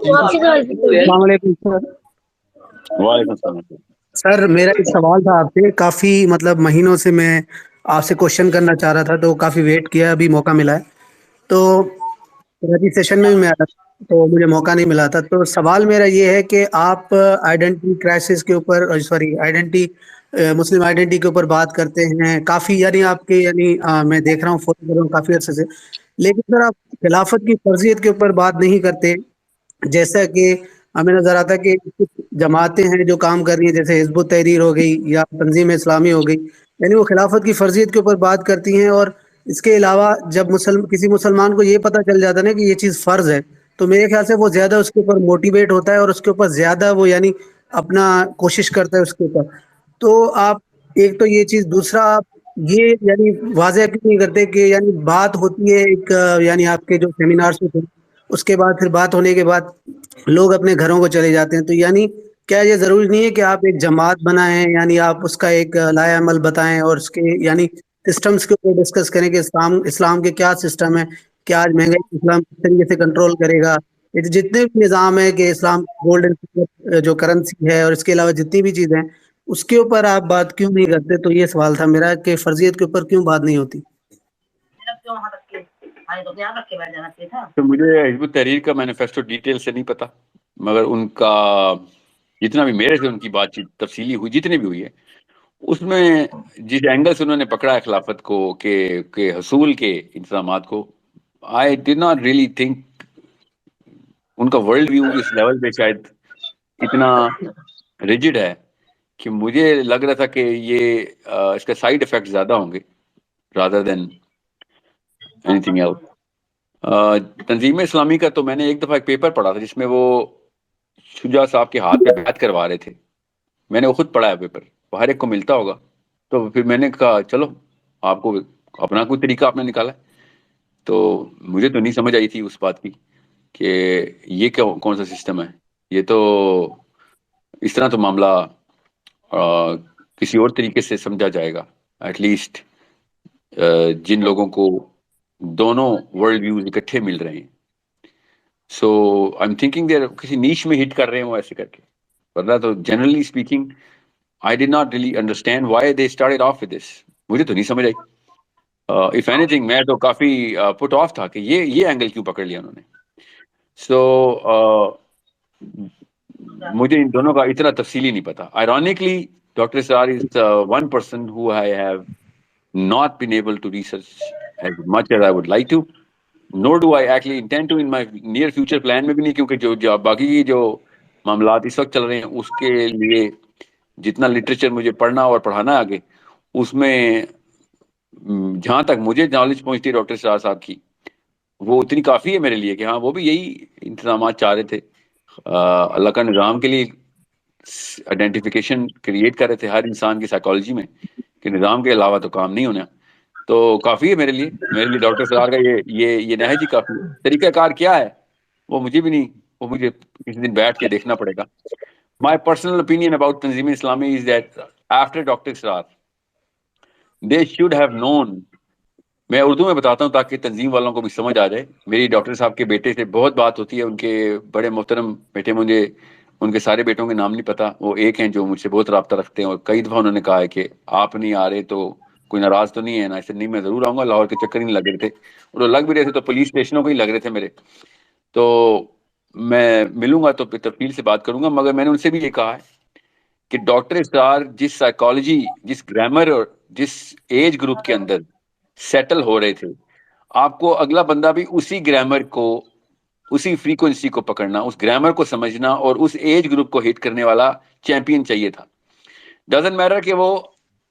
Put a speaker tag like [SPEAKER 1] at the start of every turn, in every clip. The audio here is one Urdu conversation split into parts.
[SPEAKER 1] السلام علیکم سر.
[SPEAKER 2] وعلیکم السلام.
[SPEAKER 1] سر میرا ایک سوال تھا آپ سے. کافی مہینوں سے میں آپ سے کوشچن کرنا چاہ رہا تھا, تو کافی ویٹ کیا, ابھی موقع ملا ہے. تو کراچی سیشن میں بھی میں آیا تھا تو مجھے موقع نہیں ملا تھا. تو سوال میرا یہ ہے کہ آپ آئیڈینٹی کرائسس کے اوپر, سوری مسلم آئیڈینٹی کے اوپر بات کرتے ہیں کافی, یعنی آپ کے میں دیکھ رہا ہوں, فالو کر رہا ہوں کافی عرصے سے. لیکن سر آپ خلافت کی فرضیت کے اوپر بات نہیں کرتے. جیسا کہ ہمیں نظر آتا ہے کہ کچھ جماعتیں ہیں جو کام کر رہی ہیں, جیسے حزب التحریر ہو گئی یا تنظیم اسلامی ہو گئی, یعنی وہ خلافت کی فرضیت کے اوپر بات کرتی ہیں. اور اس کے علاوہ جب کسی مسلمان کو یہ پتہ چل جاتا ہے نا کہ یہ چیز فرض ہے, تو میرے خیال سے وہ زیادہ اس کے اوپر موٹیویٹ ہوتا ہے اور اس کے اوپر زیادہ وہ یعنی اپنا کوشش کرتا ہے اس کے اوپر. تو آپ ایک تو یہ چیز, دوسرا آپ یہ یعنی واضح کیوں نہیں کرتے کہ یعنی بات ہوتی ہے ایک, یعنی آپ کے جو سیمینارز ہوتے ہیں اس کے بعد پھر بات ہونے کے بعد لوگ اپنے گھروں کو چلے جاتے ہیں. تو یعنی کیا یہ ضروری نہیں ہے کہ آپ ایک جماعت بنائیں, یعنی آپ اس کا ایک لائحہ عمل بتائیں اور اس کے یعنی سسٹمز کے اوپر ڈسکس کریں کہ اسلام کے کیا سسٹم ہے, کیا آج مہنگائی اسلام کس طریقے سے کنٹرول کرے گا, جتنے بھی نظام ہے کہ اسلام گولڈ جو کرنسی ہے اور اس کے علاوہ جتنی بھی چیزیں ہیں اس کے اوپر آپ بات کیوں نہیں کرتے. تو یہ سوال تھا میرا کہ فرضیت کے اوپر کیوں بات نہیں ہوتی.
[SPEAKER 2] تو مجھے حزب التحریر کا مینیفیسٹو ڈیٹیل سے نہیں پتا, مگر ان کا جتنا بھی میرے سے ان کی بات چیت تفصیلی ہوئی, جتنی بھی ہوئی ہے, اس میں جس اینگل سے انہوں نے پکڑا ہے خلافت کو کہ حصول کے انتظامات کو, I did not really think ان کا ورلڈ ویو اس لیول پہ شاید اتنا ریجڈ ہے کہ مجھے لگ رہا تھا کہ یہ اس کا سائیڈ افیکٹ زیادہ ہوں گے rather than anything else. Tanzeem Islami کا تو میں نے ایک دفعہ ایک پیپر پڑھا تھا جس میں وہ شجاع صاحب کے ہاتھ پہ بیعت کروا رہے تھے. میں نے وہ خود پڑھا ہے پیپر, وہ ہر ایک کو ملتا ہوگا. تو پھر میں نے کہا چلو آپ کو اپنا کوئی طریقہ آپ نے نکالا. تو مجھے تو نہیں سمجھ آئی تھی اس بات کی کہ یہ کون سا سسٹم ہے. یہ تو اس طرح تو معاملہ کسی اور طریقے سے سمجھا جائے گا, ایٹ لیسٹ جن لوگوں کو دونوں ورلڈ ویوز اکٹھے مل رہے ہیں. سو آئی ایم تھنکنگ دیر کسی نیش میں ہٹ کر رہے ہیں وہ ایسے کر کے, ورنہ تو generally speaking I did not really understand why they started off with this. مجھے تو نہیں سمجھ آئی. اف اینی تھنگ میں تو کافی پٹ آف تھا کہ یہ اینگل کیوں پکڑ لیا انہوں نے. سو مجھے ان دونوں کا اتنا تفصیلی نہیں پتا. آئرونکلی ڈاکٹر سار is one person who I have not been able to research as much as I would like to, nor do I actually intend to in my near future plan میں بھی نہیں, کیونکہ جو باقی کی جو معاملات اس وقت چل رہے ہیں اس کے لیے جتنا لٹریچر مجھے پڑھنا اور پڑھانا آگے, اس میں جہاں تک مجھے نالج پہنچتی ہے ڈاکٹر شاہ صاحب کی, وہ اتنی کافی ہے میرے لیے کہ ہاں وہ بھی یہی انتظامات چاہ رہے تھے. اللہ کا نظام کے لیے آئیڈینٹیفیکیشن کریٹ کر رہے تھے ہر انسان کی سائیکالوجی میں کہ نظام کے علاوہ تو کام نہیں ہونا. تو کافی ہے میرے لیے ڈاکٹر سرار کا یہ نہج ہی کافی ہے. طریقہ کار کیا ہے وہ مجھے بھی نہیں, وہ مجھے کسی دن بیٹھ کے دیکھنا پڑے گا. My personal opinion about تنظیم اسلامی is that after doctor Sarar they should have known. میں اردو میں بتاتا ہوں تاکہ تنظیم والوں کو بھی سمجھ آ جائے. میری ڈاکٹر صاحب کے بیٹے سے بہت بات ہوتی ہے, ان کے بڑے محترم بیٹے, مجھے ان کے سارے بیٹوں کے نام نہیں پتا. وہ ایک ہیں جو مجھ سے بہت رابطہ رکھتے ہیں, اور کئی دفعہ انہوں نے کہا ہے کہ آپ نہیں آ رہے تو کوئی ناراض تو نہیں ہے نا. ایسے نہیں, میں ضرور آؤں گا. لاہور کے چکر ہی نہیں لگ رہے تھے, اور لگ بھی رہے تھے تو پولیس اسٹیشنوں کو ہی لگ رہے تھے میرے. تو میں ملوں گا تو پھر تفصیل سے بات کروں گا, مگر میں نے ان سے بھی یہ کہا ہے کہ ڈاکٹر اسرار جس سائیکالوجی, جس گرامر اور جس ایج گروپ کے اندر سیٹل ہو رہے تھے, آپ کو اگلا بندہ بھی اسی گرامر کو, اسی فریکوینسی کو پکڑنا, اس گرامر کو سمجھنا اور اس ایج گروپ کو ہٹ کرنے والا چیمپئن چاہیے تھا. ڈزنٹ میٹر کہ وہ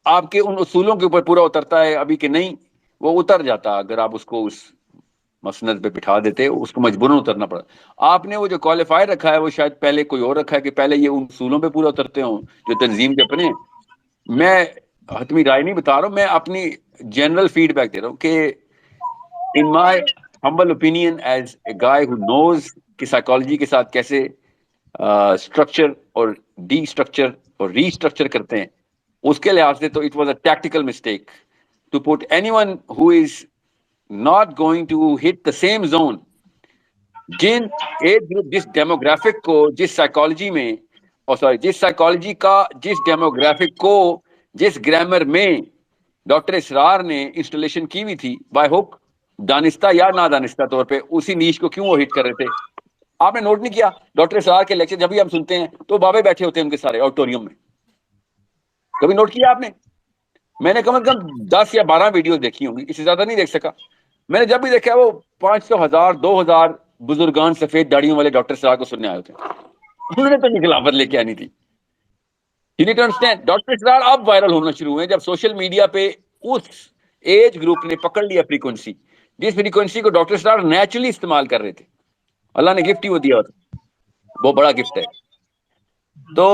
[SPEAKER 2] آپ کے ان اصولوں کے اوپر پورا اترتا ہے ابھی کہ نہیں, وہ اتر جاتا اگر آپ اس کو اس مسند پہ بٹھا دیتے, اس کو مجبوراً اترنا پڑا. آپ نے وہ جو کوالیفائر رکھا ہے وہ شاید پہلے کوئی اور رکھا ہے کہ پہلے یہ ان اصولوں پہ پورا اترتے ہوں جو تنظیم کے اپنے. میں حتمی رائے نہیں بتا رہا ہوں, میں اپنی جنرل فیڈ بیک دے رہا ہوں کہ in my humble opinion as a guy who knows کہ سائیکالوجی کے ساتھ کیسے اسٹرکچر اور ڈی اسٹرکچر اور ری اسٹرکچر کرتے ہیں, اس کے لحاظ سے تو it was a tactical mistake to put any one who is not going to hit the same zone جن ایج گروپ جس ڈیموگرافک کو جس سائیکالوجی میں جس سائیکالوجی کا جس ڈیموگرافک کو جس گرامر میں ڈاکٹر اسرار نے انسٹالیشن کی ہوئی تھی بائی ہک دانستہ یا نادانستہ طور پہ اسی نیش کو کیوں وہ ہٹ کر رہے تھے. آپ نے نوٹ نہیں کیا ڈاکٹر اسرار کے لیکچر جب بھی ہم سنتے ہیں تو بابے بیٹھے ہوتے ہیں ان کے سارے آڈیٹوریم میں. کبھی نوٹ کیا آپ نے؟ میں نے کم از کم 10 یا 12 ویڈیو دیکھی ہوں گی, اس سے زیادہ نہیں دیکھ سکا. میں نے جب بھی دیکھا وہ 500 1000 2000 بزرگان سفید داڑیوں والے ڈاکٹر صاحب کو سننے آئے ہوتے ہیں. انہوں نے تو یہ خلافت لے کے آنی تھی. ڈاکٹر اسرار اب وائرل ہونا شروع ہوئے جب سوشل میڈیا پہ اس ایج گروپ نے پکڑ لیا فریکوینسی, جس فریکوینسی کو ڈاکٹر اسرار نیچرلی استعمال کر رہے تھے. اللہ نے گفٹ ہی وہ دیا ہوتا, وہ بڑا گفٹ ہے. تو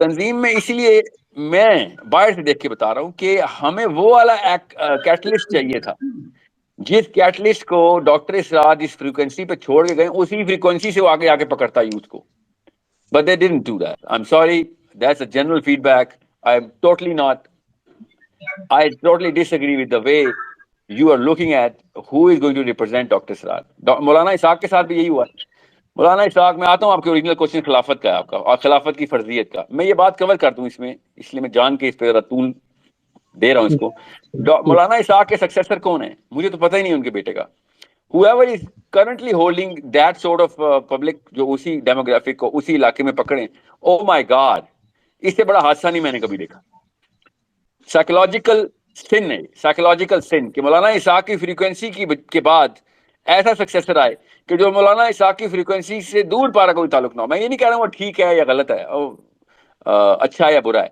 [SPEAKER 2] تنظیم میں اسی لیے میں باہر سے دیکھ کے بتا رہا ہوں کہ ہمیں وہ والا کیٹلسٹ چاہیے تھا جس کیٹلسٹ کو ڈاکٹر اسرار جس فریکوینسی پہ چھوڑ کے گئے اسی فریکوینسی سے وہ آگے آگے پکڑتا یوتھ کو. But they didn't do that. I'm sorry. That's a general feedback. I totally disagree with the way you are looking at who is going to represent Dr. Siraj. مولانا اسحاق کے ساتھ بھی یہی ہوا. مولانا اسحاق, میں آتا ہوں آپ کے اوریجنل کوشچن خلافت کا ہے آپ کا اور خلافت کی فرضیت کا. میں یہ بات کور کر دوں اس میں, اس لیے میں جان کے اس پہ ذرا طول دے رہا ہوں اس کو. مولانا اسحاق کے سکسیسر کون ہیں مجھے تو پتہ ہی نہیں ان کے بیٹے کا. whoever is currently holding that sort of public جو اسی ڈیموگرافک کو اسی علاقے میں پکڑیں, oh my god, اس سے بڑا حادثہ نہیں میں نے کبھی دیکھا. سائیکولوجیکل سن ہے, سائیکولوجیکل سن کہ مولانا اسحاق کی فریکوینسی کے بعد ایسا سکسیسر آئے کہ جو مولانا اسحاق کی فریکوینسی سے دور پارا کوئی تعلق نہ ہو. میں یہ نہیں کہہ رہا ہوں وہ ٹھیک ہے یا غلط ہے, اچھا ہے یا برا ہے.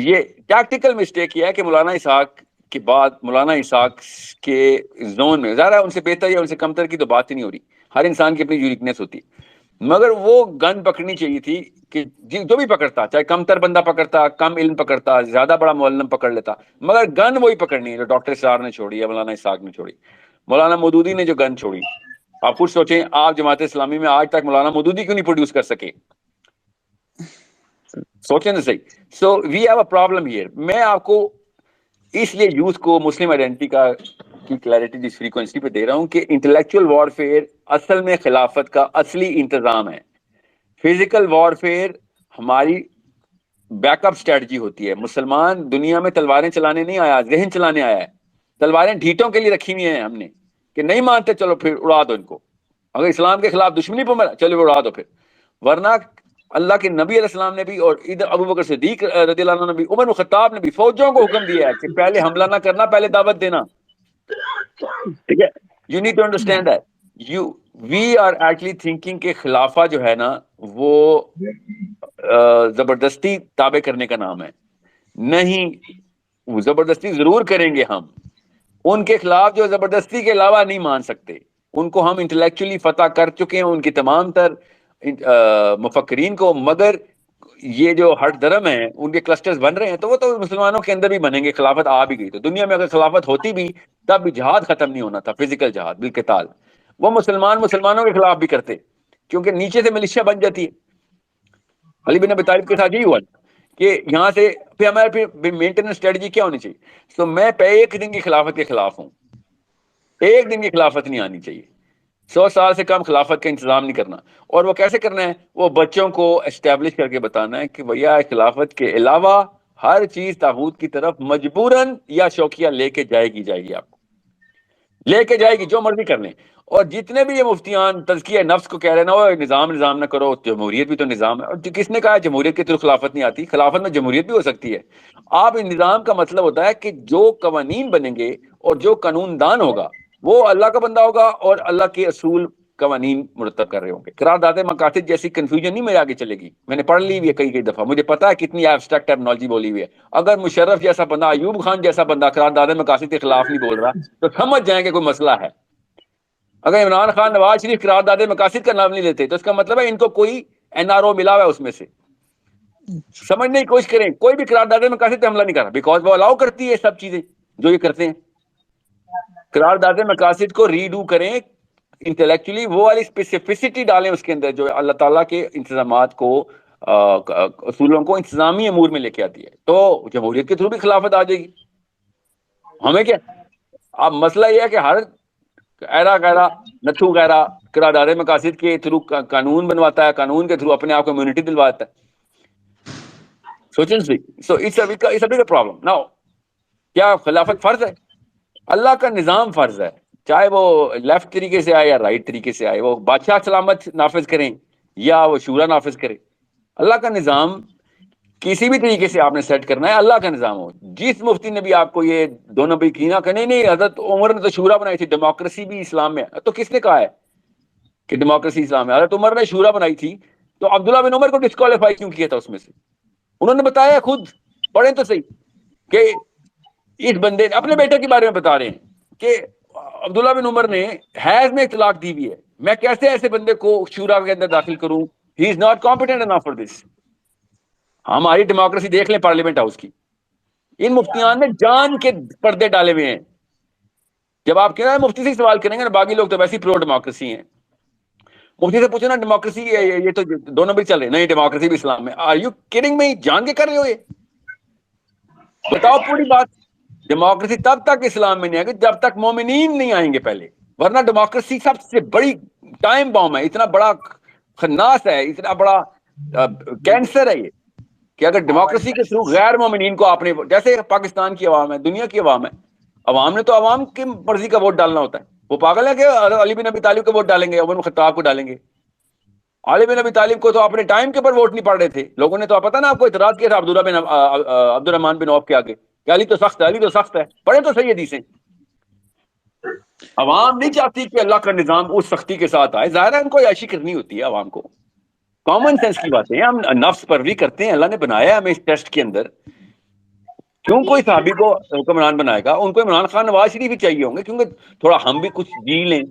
[SPEAKER 2] یہ ٹیکٹیکل مسٹیک یہ ہے کہ مولانا اسحاق کے بعد مولانا اسحاق کے زون میں ظاہر ہے ان سے بہتر یا ان سے کمتر کی تو بات ہی نہیں ہو رہی, ہر انسان کی اپنی یونیکنیس ہوتی ہے. مگر وہ گن پکڑنی چاہیے تھی کہ جو بھی پکڑتا, چاہے کمتر بندہ پکڑتا, کم علم پکڑتا, زیادہ بڑا معلم پکڑ لیتا, مگر گن وہی پکڑنی ہے جو ڈاکٹر اسرار نے چھوڑی ہے, مولانا اسحاق نے چھوڑی. مولانا مودودی نے جو گن چھوڑی, آپ خود سوچیں آپ جماعت اسلامی میں آج تک مولانا مودودی کیوں نہیں پروڈیوس کر سکے, سوچیں نا صحیح. So we have a problem here. میں آپ کو اس لیے یوتھ کو مسلم آئیڈینٹی کا کی کلیئرٹی جس فریکوینسی پہ دے رہا ہوں کہ انٹلیکچوئل وارفیئر اصل میں خلافت کا اصلی انتظام ہے. فزیکل وارفیئر ہماری بیک اپ اسٹریٹجی ہوتی ہے. مسلمان دنیا میں تلواریں چلانے نہیں آیا, ذہن چلانے آیا ہے. تلواریں ڈھیٹوں کے لیے رکھی ہوئی ہیں ہم نے کہ نہیں مانتے چلو پھر اڑا دو ان کو, اگر اسلام کے خلاف دشمنی پہ مرا چلو اڑا دو پھر. ورنہ اللہ کے نبی علیہ السلام نے بھی اور ادھر ابو بکر صدیق رضی اللہ عنہ نے بھی, عمر بن خطاب نے بھی فوجوں کو حکم دیا ہے کہ پہلے حملہ نہ کرنا, پہلے دعوت دینا. ٹھیک ہے, you need to understand that we are actually thinking کہ خلافہ جو ہے نا وہ زبردستی تابع کرنے کا نام ہے. نہیں, وہ زبردستی ضرور کریں گے ہم ان کے خلاف جو زبردستی کے علاوہ نہیں مان سکتے. ان کو ہم انٹلیکچولی فتح کر چکے ہیں, ان کی تمام تر مفکرین کو. مگر یہ جو ہٹ درم ہیں ان کے کلسٹرز بن رہے ہیں تو وہ تو مسلمانوں کے اندر بھی بنیں گے. خلافت آ بھی گئی تو دنیا میں اگر خلافت ہوتی بھی تب بھی جہاد ختم نہیں ہونا تھا, فزیکل جہاد بالقتال. وہ مسلمانوں کے خلاف بھی کرتے کیونکہ نیچے سے ملیشیا بن جاتی ہے. علی بن ابی طالب کے ساتھ یہی ہوا کہ یہاں سے پھر ہمارے پھر مینٹیننس اسٹریٹجی کیا ہونی چاہیے. تو میں پہ ایک دن کی خلافت کے خلاف ہوں, ایک دن کی خلافت نہیں آنی چاہیے. 100 سال سے کم خلافت کا انتظام نہیں کرنا. اور وہ کیسے کرنا ہے, وہ بچوں کو اسٹیبلش کر کے بتانا ہے کہ بھیا خلافت کے علاوہ ہر چیز طاغوت کی طرف مجبوراً یا شوقیہ لے کے جائے گی آپ کو, لے کے جائے گی, جو مرضی کر لیں. اور جتنے بھی یہ مفتیان تزکیہ نفس کو کہہ رہے ہیں نا وہ نظام نہ کرو, جمہوریت بھی تو نظام ہے. اور کس نے کہا جمہوریت کی طرف خلافت نہیں آتی؟ خلافت میں جمہوریت بھی ہو سکتی ہے. آپ نظام کا مطلب ہوتا ہے کہ جو قوانین بنیں گے اور جو قانون دان ہوگا وہ اللہ کا بندہ ہوگا اور اللہ کے اصول قوانین مرتب کر رہے ہوں گے. قرارداد مقاصد جیسی کنفیوژن نہیں میرے آگے چلے گی, میں نے پڑھ لی ہوئی ہے کئی دفعہ, مجھے پتا ہے کتنی ایبسٹریکٹ ٹرمنالوجی بولی ہوئی ہے. اگر مشرف جیسا بندہ, ایوب خان جیسا بندہ قرارداد مقاصد کے خلاف نہیں بول رہا تو سمجھ جائیں کہ کوئی مسئلہ ہے. اگر عمران خان نواز شریف قرارداد مقاصد کا نام نہیں لیتے تو اس کا مطلب ہے ان کو کوئی NRO ملا ہوا ہے اس میں سے. سمجھنے کی کوشش کریں, کوئی بھی قرارداد مقاصد پہ حملہ نہیں کر رہا, بیکاز وہ الاؤ کرتی ہے سب چیزیں جو یہ کرتے ہیں. قرارداد مقاصد کو ریڈو کریں انٹلیکچولی, وہ والی اسپیسیفسٹی ڈالیں اس کے اندر جو اللہ تعالیٰ کے انتظامات کو اصولوں کو انتظامی امور میں لے کے آتی ہے. تو جمہوریت کے تھرو بھی خلافت آ جائے گی, ہمیں کیا. اب مسئلہ یہ ہے کہ ہر ایرا گہرا نتھو گہرا قرارداد مقاصد کے تھرو قانون بنواتا ہے, قانون کے تھرو اپنے آپ کو امیونٹی دلواتا ہے. سوچیں سی, so it's a big problem. Now کیا خلافت فرض ہے؟ اللہ کا نظام فرض ہے, چاہے وہ لیفٹ طریقے سے آئے یا رائٹ طریقے سے آئے, وہ بادشاہ سلامت نافذ کریں یا وہ شورا نافذ کرے. اللہ کا نظام کسی بھی طریقے سے آپ نے سیٹ کرنا ہے, اللہ کا نظام ہو. جس مفتی نے بھی آپ کو یہ دونوں بھی کی نا کہ نہیں حضرت عمر نے تو شورا بنائی تھی, ڈیموکریسی بھی اسلام میں, تو کس نے کہا ہے کہ ڈیموکریسی اسلام ہے؟ حضرت عمر نے شورا بنائی تھی, تو عبداللہ بن عمر کو ڈسکوالیفائی کیوں کیا تھا اس میں سے؟ انہوں نے بتایا خود, پڑھیں تو صحیح, کہ اس بندے اپنے بیٹے کے بارے میں بتا رہے ہیں کہ عبداللہ بن عمر نے حیض میں اطلاق دی ہوئی ہے, میں کیسے ایسے بندے کو شورا کے اندر داخل کروں؟ He is not competent enough for this. ہماری ڈیموکریسی دیکھ لیں پارلیمنٹ ہاؤس کی, ان مفتیان نے جان کے پردے ڈالے ہوئے ہیں. جب آپ کہنا مفتی سے سوال کریں گے نا, باقی لوگ تو ویسے ہی پرو ڈیموکریسی ہیں, مفتی سے پوچھو نا ڈیموکریسی یہ تو دونوں بھی چل رہے, نہیں ڈیموکریسی بھی اسلام میں. Are you kidding me? جان کے کر رہے ہو یہ؟ بتاؤ پوری بات. ڈیموکریسی تب تک اسلام میں نہیں آئے گی جب تک مومنین نہیں آئیں گے پہلے, ورنہ ڈیموکریسی سب سے بڑی ٹائم بام ہے, اتنا بڑا خناس ہے, اتنا بڑا کینسر ہے یہ, کہ اگر ڈیموکریسی کے تھرو غیر مومنین کو آپ نے, جیسے پاکستان کی عوام ہے, دنیا کی عوام ہے, عوام نے تو عوام کی مرضی کا ووٹ ڈالنا ہوتا ہے. وہ پاگل ہے کہ علی بن ابی طالب کو ووٹ ڈالیں گے, عمر بن خطاب کو ڈالیں گے؟ علی بن ابی طالب کو تو اپنے ٹائم کے اوپر ووٹ نہیں پڑ رہے تھے, لوگوں نے تو پتا نا آپ کو اعتراض کیا تھا عبد الرحمان بن عوف کے آگے کہ علی تو سخت ہے, علی تو سخت ہے. پڑھے تو صحیح حدیثیں. عوام نہیں چاہتی کہ اللہ کا نظام اس سختی کے ساتھ آئے, ظاہر ہے ان کو عیاشی کرنی ہوتی ہے عوام کو, کامن سینس کی باتیں, ہم نفس پروری کرتے ہیں, اللہ نے بنایا ہے ہمیں اس ٹیسٹ کے اندر. کیوں کوئی صحابی کو حکمران بنائے گا؟ ان کو عمران خان نواز شریف بھی چاہیے ہوں گے, کیونکہ تھوڑا ہم بھی کچھ جی لیں,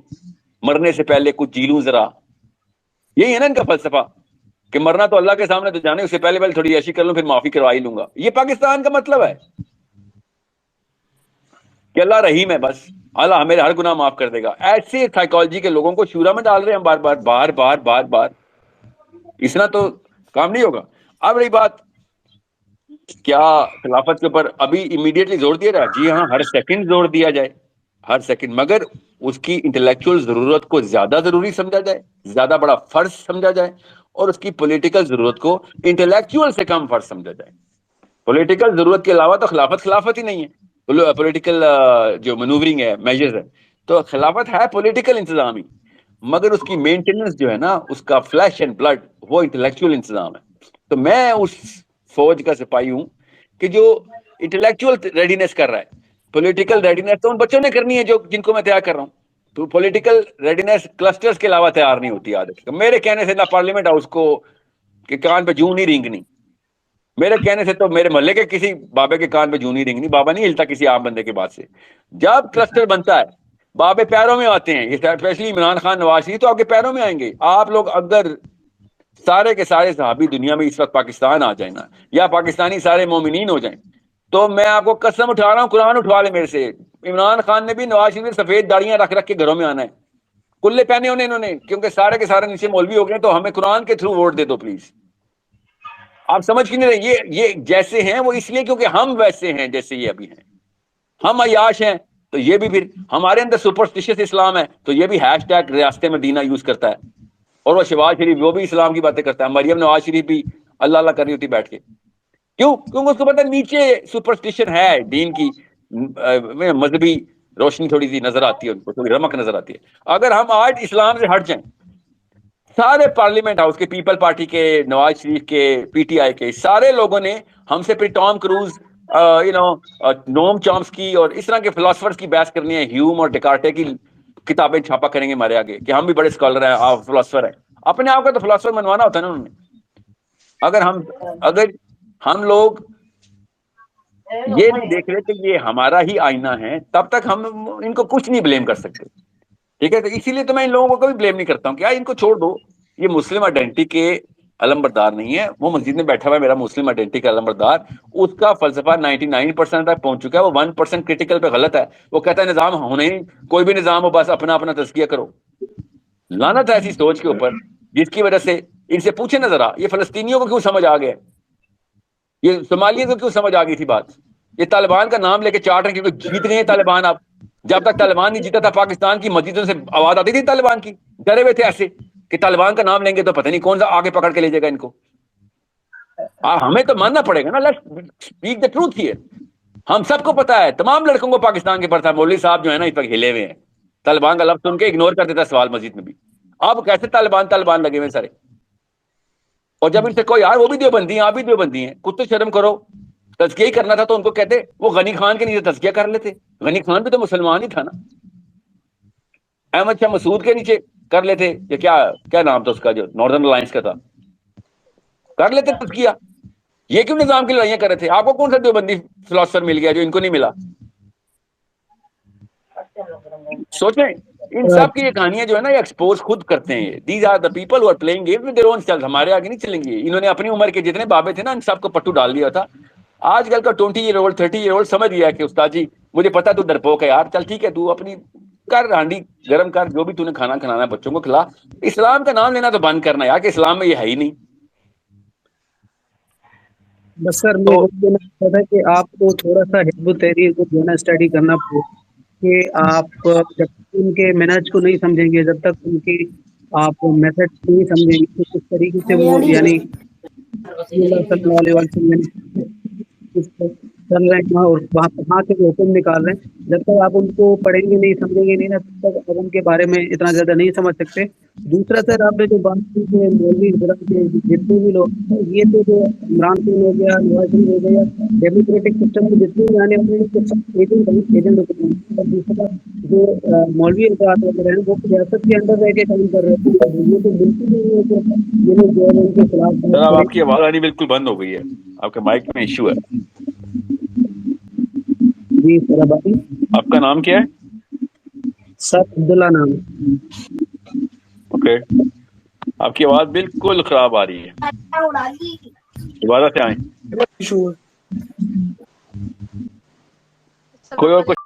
[SPEAKER 2] مرنے سے پہلے کچھ جی لوں ذرا. یہی ہے نا ان کا فلسفہ, کہ مرنا تو اللہ کے سامنے تو جانے, اس سے پہلے تھوڑی عیاشی کر لوں, پھر معافی کروا ہی لوں گا. یہ پاکستان کا مطلب ہے کہ اللہ رحیم ہے, بس اللہ ہمیں ہر گناہ معاف کر دے گا. ایسے سائیکالوجی کے لوگوں کو شورا میں ڈال رہے ہیں ہم بار بار بار بار بار بار, اس طرح تو کام نہیں ہوگا. اب رہی بات کیا خلافت کے اوپر ابھی امیڈیٹلی زور دیا جائے؟ جی ہاں, ہر سیکنڈ زور دیا جائے, ہر سیکنڈ, مگر اس کی انٹلیکچوئل ضرورت کو زیادہ ضروری سمجھا جائے, زیادہ بڑا فرض سمجھا جائے, اور اس کی پولیٹیکل ضرورت کو انٹلیکچوئل سے کم فرض سمجھا جائے. پولیٹیکل ضرورت کے علاوہ تو خلافت ہی نہیں ہے. پولیٹیکل جو مینوورنگ ہے, میجرز ہے, تو خلافت ہے پولیٹیکل انتظام ہی, مگر اس کی مینٹیننس جو ہے نا, اس کا فلیش اینڈ بلڈ, وہ انٹلیکچوئل انتظام ہے. تو میں اس فوج کا سپاہی ہوں کہ جو انٹلیکچوئل ریڈینس کر رہا ہے. پولیٹیکل ریڈینس تو ان بچوں نے کرنی ہے جو جن کو میں تیار کر رہا ہوں. تو پولیٹیکل ریڈینس کلسٹرز کے علاوہ تیار نہیں ہوتی عادت. میرے کہنے سے نہ پارلیمنٹ ہاؤس کو کہ کان پہ جوں نہیں رینگنی, میرے کہنے سے تو میرے محلے کے کسی بابے کے کان پہ جوں نہیں رینگنی, بابا نہیں ہلتا کسی عام بندے کے بات سے. جب کلسٹر بنتا ہے بابے پیروں میں آتے ہیں, اسپیشلی عمران خان نواز شریف تو آپ کے پیروں میں آئیں گے. آپ لوگ اگر سارے کے سارے صحابی دنیا میں اس وقت پاکستان آ جائیں نا, یا پاکستانی سارے مومنین ہو جائیں, تو میں آپ کو قسم اٹھا رہا ہوں, قرآن اٹھوا لے میرے سے, عمران خان نے بھی نواز شریف نے سفید داڑیاں رکھ رکھ کے گھروں میں آنا ہے, کلے پہنے ہونے انہوں نے, کیونکہ سارے کے سارے نیچے مولوی ہو گئے, تو ہمیں قرآن کے تھرو ووٹ دے دو پلیز. آپ سمجھ کی نہیں رہے, یہ جیسے ہیں وہ اس لیے کیونکہ ہم ویسے ہیں جیسے یہ ابھی ہیں. ہم عیاش ہیں تو یہ بھی, پھر ہمارے اندر سپرسٹیشس اسلام ہے تو یہ بھی ہیش ٹیگ ریاست مدینہ یوز کرتا ہے, اور وہ شہباز شریف وہ بھی اسلام کی باتیں کرتا ہے, مریم نواز شریف بھی اللہ اللہ کر رہی ہوتی بیٹھ کے. کیوں؟ کیونکہ اس کو پتہ نیچے سپرسٹیشن ہے دین کی, مذہبی روشنی تھوڑی سی نظر آتی ہے ان کو, تھوڑی رمک نظر آتی ہے. اگر ہم آج اسلام سے ہٹ جائیں, سارے پارلیمنٹ ہاؤس کے, پیپل پارٹی کے, نواز شریف کے, پی ٹی آئی کے, سارے لوگوں نے ہم سے پھر ٹام کروز, نوم چامسکی اور اس طرح کے فلاسفرز کی بحث کرنی ہے, ہیوم اور ڈیکارٹے کی کتابیں چھاپا کریں گے ہمارے آگے کہ ہم بھی بڑے اسکالر ہیں, آپ فلاسفر ہیں. اپنے آپ کا تو فلاسفر منوانا ہوتا ہے نا انہوں نے. اگر ہم لوگ یہ نہیں دیکھ رہے کہ یہ ہمارا ہی آئینہ ہے, تب تک ہم ان کو کچھ نہیں بلیم کر سکتے. ٹھیک ہے, تو اسی لیے تو میں ان لوگوں کو کبھی بلیم نہیں کرتا ہوں کہ یار ان کو چھوڑ دو, یہ مسلم آئیڈینٹی کے علم بردار نہیں ہے. وہ مسجد میں بیٹھا ہوا ہے میرا مسلم آئیڈینٹی کا علم بردار, اس کا فلسفہ 99% تک پہنچ چکا ہے, وہ 1% کرٹیکل پہ غلط ہے. وہ کہتا ہے نظام ہونے, کوئی بھی نظام ہو, بس اپنا اپنا تزکیہ کرو. لعنت ہے ایسی سوچ کے اوپر, جس کی وجہ سے ان سے پوچھے نہ ذرا, یہ فلسطینیوں کو کیوں سمجھ آ گیا, یہ صومالیہ کو کیوں سمجھ آ گئی تھی بات, یہ طالبان کا نام لے کے چاٹ رہے ہیں کیونکہ جیت گئے ہیں طالبان. آپ جب تک طالبان نہیں جیتا تھا پاکستان کی مسجدوں سے آواز آتی تھی طالبان کی, ڈرے ہوئے تھے ایسے کہ طالبان کا نام لیں گے تو پتہ نہیں کون سا آگے پکڑ کے لے جائے گا ان کو. ہمیں تو ماننا پڑے گا نا, let's speak the truth here. ہم سب کو پتا ہے, تمام لڑکوں کو پاکستان کے پڑھتا ہے. مولوی صاحب جو ہے نا اس وقت ہلے ہوئے ہیں, طالبان کا لفظ سن کے اگنور کر دیتا ہے سوال مسجد میں بھی. اب کیسے طالبان طالبان لگے ہوئے سارے, اور جب ان سے کوئی یار وہ بھی دیوبندی ہیں, آپ بھی دیوبندی ہیں, کچھ تو شرم کرو. تزکیہ ہی کرنا تھا تو ان کو کہتے وہ غنی خان کے نیچے تزکیہ کر لیتے. غنی خان بھی تو مسلمان ہی تھا نا. احمد شاہ مسعود کے نیچے کر لیتے, یا کیا نام تھا اس کا جو ناردرن الائنس کا تھا, کر لیتے تزکیہ. یہ کیوں نظام کی لڑائیاں کر رہے تھے؟ آپ کو کون سا دیوبندی فلاسفر مل گیا جو ان کو نہیں ملا؟ سوچیں, ان سب کی یہ کہانیاں جو ہے نا یہ ایکسپوز خود کرتے ہیں. These are the people who are playing game with their own self. ہمارے آگے نہیں چلیں گے. انہوں نے اپنی عمر کے جتنے بابے تھے نا ان سب کو پٹو ڈال دیا تھا. آج کل کا 20 ایئر اولڈ 30 ایئر اولڈ سمجھ گیا کہ استاد جی مجھے پتا تو ڈرپوک ہے یار, چل ٹھیک ہے تو اپنی کر ہانڈی گرم کر, جو بھی تو نے کھانا کھلانا ہے بچوں کو کھلا. اسلام کا نام لینا تو بند کرنا یار, کہ اسلام میں یہ ہے ہی نہیں.
[SPEAKER 1] بس سر میں
[SPEAKER 2] تو
[SPEAKER 1] وہ کہنا چاہتا تھا کہ آپ کو تھوڑا سا حزب التحریر کو جو ہے نا اسٹڈی کرنا پڑے کہ آپ جب تک ان کے منہج کو نہیں سمجھیں گے, جب تک ان کی آپ میتھڈ نہیں سمجھیں گے کہ کس طریقے سے وہ یعنی رسول اللہ صلی اللہ علیہ وسلم یعنی کس پر چل رہے ہیں اور وہاں کہاں سے وہ حکم نکال رہے ہیں, جب تک آپ ان کو پڑھیں گے نہیں سمجھیں گے نہیں نا تب تک آپ ان کے بارے میں اتنا زیادہ نہیں سمجھ سکتے. دوسرا سر آپ نے جو بات کی کہ مولوی حضرات کے جتنے بھی لوگ ہیں, یہ تو جو عمران خان ہو گیا, نواز شریف ہو گیا, ڈیموکریٹک سسٹم میں جتنے بھی آنے والے ہیں سب ایجنٹ ہوتے ہیں. اور دوسرا جو مولوی حضرات وغیرہ ہیں وہ ریاست کے اندر رہ کے کام کر رہے ہیں. یہ تو بالکل نہیں ہے کہ یہ لوگ گورنمنٹ کے خلاف
[SPEAKER 2] سر
[SPEAKER 1] بات
[SPEAKER 2] اب
[SPEAKER 1] کریں.
[SPEAKER 2] آپ کی آواز آنی بالکل بند ہو گئی ہے, آپ کے مائک میں ایشو ہے.
[SPEAKER 1] جی سر آبادی
[SPEAKER 2] آپ کا نام کیا ہے؟
[SPEAKER 1] سر عبداللہ نام ہے.
[SPEAKER 2] اوکے, آپ کی آواز بالکل خراب آ رہی ہے, دوبارہ سے آئیں. کوئی اور کچھ؟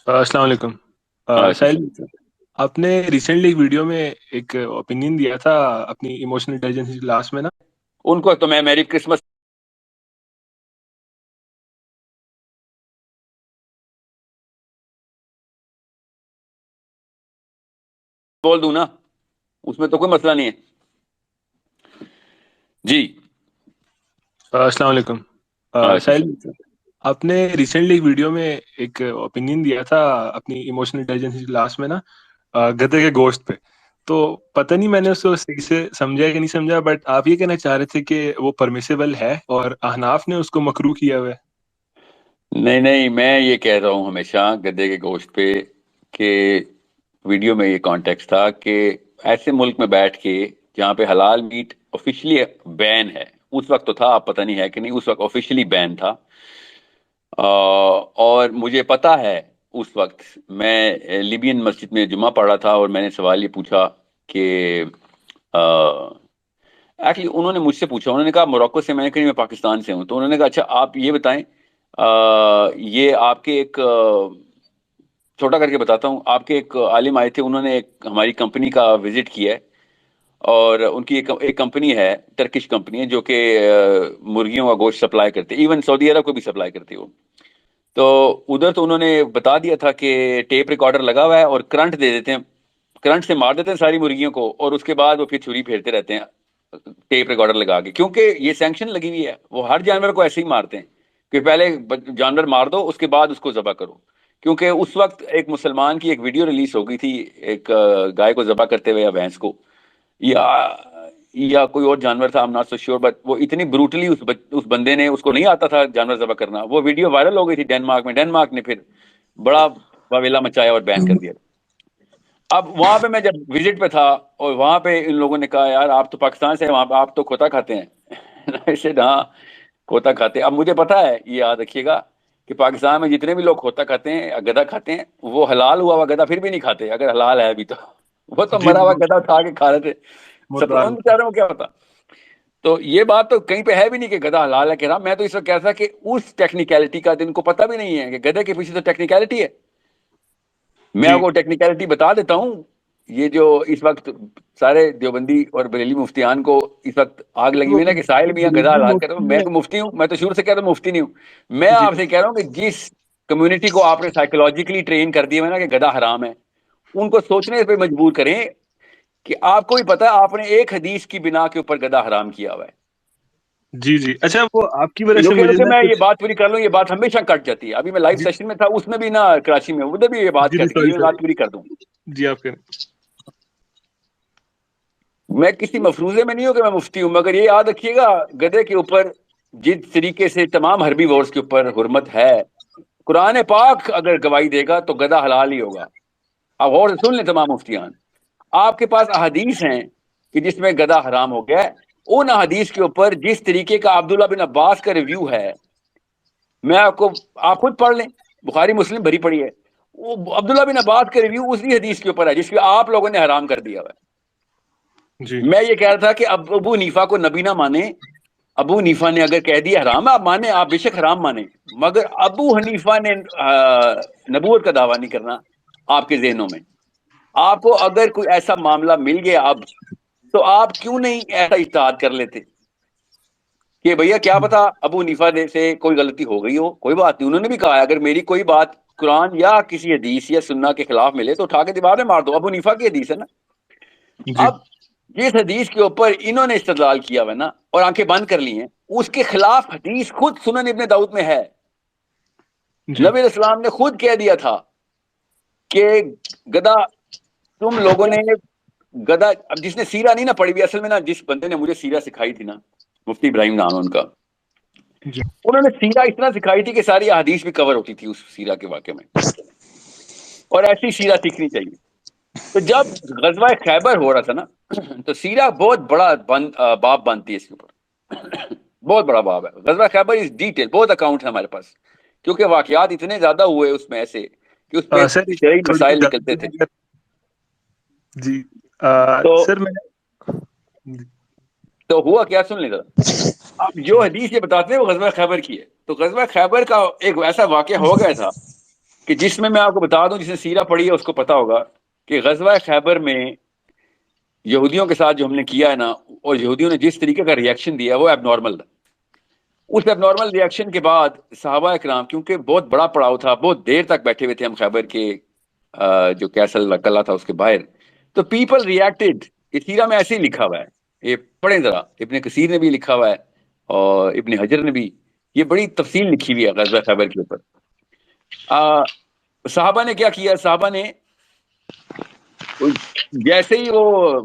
[SPEAKER 3] السلام علیکم. ساحل, آپ نے ریسنٹلی ایک ویڈیو میں ایک اوپینین دیا تھا اپنی ایموشنل انٹیلیجنس کلاس میں نا,
[SPEAKER 2] ان کو تو میں میری کرسمس بول دوں نا, اس میں تو کوئی مسئلہ نہیں ہے. جی
[SPEAKER 3] السلام علیکم. ساحل, آپ نے ریسنٹلی ایک ویڈیو میں ایک اوپینین دیا تھا اپنی ایموشنل انٹیلیجنس کلاس میں نا, گدھے کے گوشت پہ. تو پتہ نہیں میں نے اس کو صحیح سے سمجھا کہ نہیں سمجھا, بٹ آپ یہ کہنا چاہ رہے تھے کہ وہ پرمیسیبل ہے اور احناف نے اس کو مکروہ کیا ہوا ہے.
[SPEAKER 2] نہیں, میں یہ کہہ رہا ہوں ہمیشہ گدے کے گوشت پہ کہ ویڈیو میں یہ کانٹیکس تھا کہ ایسے ملک میں بیٹھ کے جہاں پہ حلال میٹ آفیشلی بین ہے, اس وقت تو تھا, آپ پتہ نہیں ہے کہ نہیں, اس وقت آفیشلی بین تھا. اور مجھے پتا ہے اس وقت میں لیبین مسجد میں جمعہ پڑھا تھا اور میں نے سوال یہ پوچھا کہ ایکچولی انہوں نے مجھ سے پوچھا, انہوں نے کہا موروکو سے, میں نے کہا میں پاکستان سے ہوں. تو انہوں نے کہا اچھا آپ یہ بتائیں, یہ آپ کے ایک چھوٹا کر کے بتاتا ہوں, آپ کے ایک عالم آئے تھے, انہوں نے ایک ہماری کمپنی کا وزٹ کیا ہے, اور ان کی ایک کمپنی ہے, ٹرکش کمپنی ہے, جو کہ مرغیوں کا گوشت سپلائی کرتے, ایون سعودی عرب کو بھی سپلائی کرتی ہے وہ. تو ادھر تو انہوں نے بتا دیا تھا کہ ٹیپ ریکارڈر لگا ہوا ہے اور کرنٹ دے دیتے ہیں, کرنٹ سے مار دیتے ہیں ساری مرغیوں کو, اور اس کے بعد وہ پھر چھری پھیرتے رہتے ہیں ٹیپ ریکارڈر لگا کے, کیونکہ یہ سینکشن لگی ہوئی ہے. وہ ہر جانور کو ایسے ہی مارتے ہیں کہ پہلے جانور مار دو, اس کے بعد اس کو ذبح کرو. کیونکہ اس وقت ایک مسلمان کی ایک ویڈیو ریلیز ہو گئی تھی, ایک گائے کو ذبح کرتے ہوئے یا بھینس کو, یا کوئی اور جانور تھا, I'm not so sure, but وہ اتنی بروٹلی اس بندے نے, اس کو نہیں آتا تھا جانور ذبح کرنا. وہ ویڈیو وائرل ہو گئی تھی ڈنمارک میں, ڈنمارک نے پھر بڑا واویلا مچایا اور بین کر دیا. اب وہاں پہ میں جب وزٹ پہ تھا, اور وہاں پہ ان لوگوں نے کہا یار آپ تو پاکستان سے ہیں, وہاں پہ آپ تو کھوتا کھاتے ہیں. ایسے ہاں کھوتا کھاتے ہیں. اب مجھے پتا ہے, یہ یاد رکھیے گا کہ پاکستان میں جتنے بھی لوگ کھوتا کھاتے ہیں, گدھا کھاتے ہیں, وہ حلال ہوا گدھا پھر بھی نہیں کھاتے, اگر حلال ہے ابھی تو. وہ تو
[SPEAKER 3] جی
[SPEAKER 2] مرا ہوا گدھا اٹھا کے کھا رہے تھے,
[SPEAKER 3] مردار.
[SPEAKER 2] ان بیچاروں کو کیا ہوتا. تو یہ بات تو کہیں پہ ہے بھی نہیں کہ گدھا حلال ہے کہ رہا. میں تو اس وقت کہتا تھا کہ اس ٹیکنیکلٹی کا جن کو پتہ بھی نہیں ہے کہ گدھے کے پیچھے تو ٹیکنیکلٹی ہے. میں آپ
[SPEAKER 3] جی
[SPEAKER 2] کو ٹیکنیکلٹی بتا دیتا ہوں. یہ جو اس وقت سارے دیوبندی اور بریلی مفتیان کو اس وقت آگ لگی ہوئی نا کہ ساحل میاں گدھا حلال کر رہا ہوں, میں تو مفتی ہوں, میں تو شروع سے کہہ رہا ہوں مفتی نہیں ہوں. میں
[SPEAKER 3] جی
[SPEAKER 2] آپ سے کہہ رہا ہوں کہ جس کمیونٹی کو آپ نے سائیکولوجیکلی ٹرین کر دیا ہے نا کہ گدھا حرام ہے، ان کو سوچنے پہ مجبور کریں کہ آپ کو بھی پتا ہے آپ نے ایک حدیث کی بنا کے اوپر گدھا حرام کیا ہوا ہے.
[SPEAKER 3] جی جی اچھا، وہ آپ کی وجہ سے مجھے
[SPEAKER 2] رکے
[SPEAKER 3] نا
[SPEAKER 2] میں یہ
[SPEAKER 3] کچھ.
[SPEAKER 2] بات پوری کر لوں، یہ بات ہمیشہ کٹ جاتی ہے. ابھی میں لائیو
[SPEAKER 3] جی
[SPEAKER 2] سیشن میں تھا، اس میں بھی نا کراچی میں ادھر بھی یہ بات
[SPEAKER 3] جی
[SPEAKER 2] کٹ گئی،
[SPEAKER 3] سوری
[SPEAKER 2] میں
[SPEAKER 3] سوری.
[SPEAKER 2] بات پوری کر دوں.
[SPEAKER 3] جی آپ کے.
[SPEAKER 2] میں کسی مفروضے میں نہیں ہوں کہ میں مفتی ہوں، مگر یہ یاد رکھیے گا گدھے کے اوپر جس طریقے سے تمام حربی وارز کے اوپر حرمت ہے، قرآن پاک اگر گواہی دے گا تو گدھا حلال ہی ہوگا. آپ غور سے سن لیں تمام مفتیان، آپ کے پاس احادیث ہیں کہ جس میں گدھا حرام ہو گیا ہے. ان احادیث کے اوپر جس طریقے کا عبداللہ بن عباس کا ریویو ہے، میں آپ خود پڑھ لیں، بخاری مسلم بھری پڑی ہے. وہ عبداللہ بن عباس کا ریویو اسی حدیث کے اوپر ہے جس کو آپ لوگوں نے حرام کر دیا ہوا ہے.
[SPEAKER 3] جی
[SPEAKER 2] میں یہ کہہ رہا تھا کہ ابو حنیفہ کو نبی نہ مانے. ابو حنیفہ نے اگر کہہ دیا حرام ہے، آپ مانیں، آپ بے شک حرام مانیں، مگر ابو حنیفہ نے نبوت کا دعویٰ نہیں کرنا. آپ کے ذہنوں میں آپ کو اگر کوئی ایسا معاملہ مل گیا اب، تو آپ کیوں نہیں ایسا اجتہاد کر لیتے کہ بھیا کیا پتا ابو حنیفہ سے کوئی غلطی ہو گئی ہو، کوئی بات نہیں. انہوں نے بھی کہا ہے اگر میری کوئی بات قرآن یا کسی حدیث یا سننا کے خلاف ملے تو اٹھا کے دیوار میں مار دو. ابو حنیفہ کی حدیث ہے نا.
[SPEAKER 3] جی
[SPEAKER 2] اب جس حدیث کے اوپر انہوں نے استدلال کیا ہوا نا اور آنکھیں بند کر لی ہیں، اس کے خلاف حدیث خود سنن ابن داؤد میں ہے.
[SPEAKER 3] جی
[SPEAKER 2] نبی علیہ السلام نے خود کہہ دیا تھا کہ گدھا تم لوگوں نے گدھا. اب جس نے سیرہ نہیں نہ پڑھی ہوئی، اصل میں نا جس بندے نے مجھے سیرہ سکھائی تھی نا، مفتی ابراہیم نام ہے ان کا،
[SPEAKER 3] جی
[SPEAKER 2] انہوں نے سیرہ اس طرح سکھائی تھی کہ ساری احادیث بھی کور ہوتی تھی اس سیرہ کے واقعے میں، اور ایسی سیرہ سیکھنی چاہیے. تو جب غزوہ خیبر ہو رہا تھا نا، تو سیرہ بہت بڑا باب بنتی ہے اس کے اوپر، بہت بڑا باب ہے. غزوہ خیبر از ڈیٹیل، بہت اکاؤنٹ ہے ہمارے پاس، کیونکہ واقعات اتنے زیادہ ہوئے اس میں ایسے کہ اس پہ
[SPEAKER 3] سر
[SPEAKER 2] شرعی
[SPEAKER 3] تھوڑی سی
[SPEAKER 2] مسائل نکلتے تھے.
[SPEAKER 3] جی
[SPEAKER 2] تو
[SPEAKER 3] سر میں.
[SPEAKER 2] تو ہوا کیا، سن لیں ذرا. اب جو حدیث یہ بتاتے ہیں وہ غزوہ خیبر کی ہے. تو غزوہ خیبر کا ایک ایسا واقعہ ہو گیا تھا کہ جس میں آپ کو بتا دوں، جس نے سیرہ پڑھی ہے اس کو پتا ہوگا کہ غزوہ خیبر میں یہودیوں کے ساتھ جو ہم نے کیا ہے نا، اور یہودیوں نے جس طریقے کا ریئیکشن دیا وہ ایب نارمل تھا. اس ایب نارمل ریئیکشن کے بعد صحابہ اکرام، کیونکہ بہت بڑا پڑاؤ تھا، بہت دیر تک بیٹھے ہوئے تھے ہم خیبر کے جو کیسل قلعہ تھا اس کے باہر، تو پیپل ریئیکٹڈ. یہ سیرہ میں ایسے ہی لکھا ہوا ہے، یہ پڑھیں ذرا. ابن کثیر نے بھی لکھا ہوا ہے اور ابن حجر نے بھی، یہ بڑی تفصیل لکھی ہوئی ہے غزوہ خیبر کے اوپر. صحابہ نے کیا کیا، صحابہ نے جیسے ہی وہ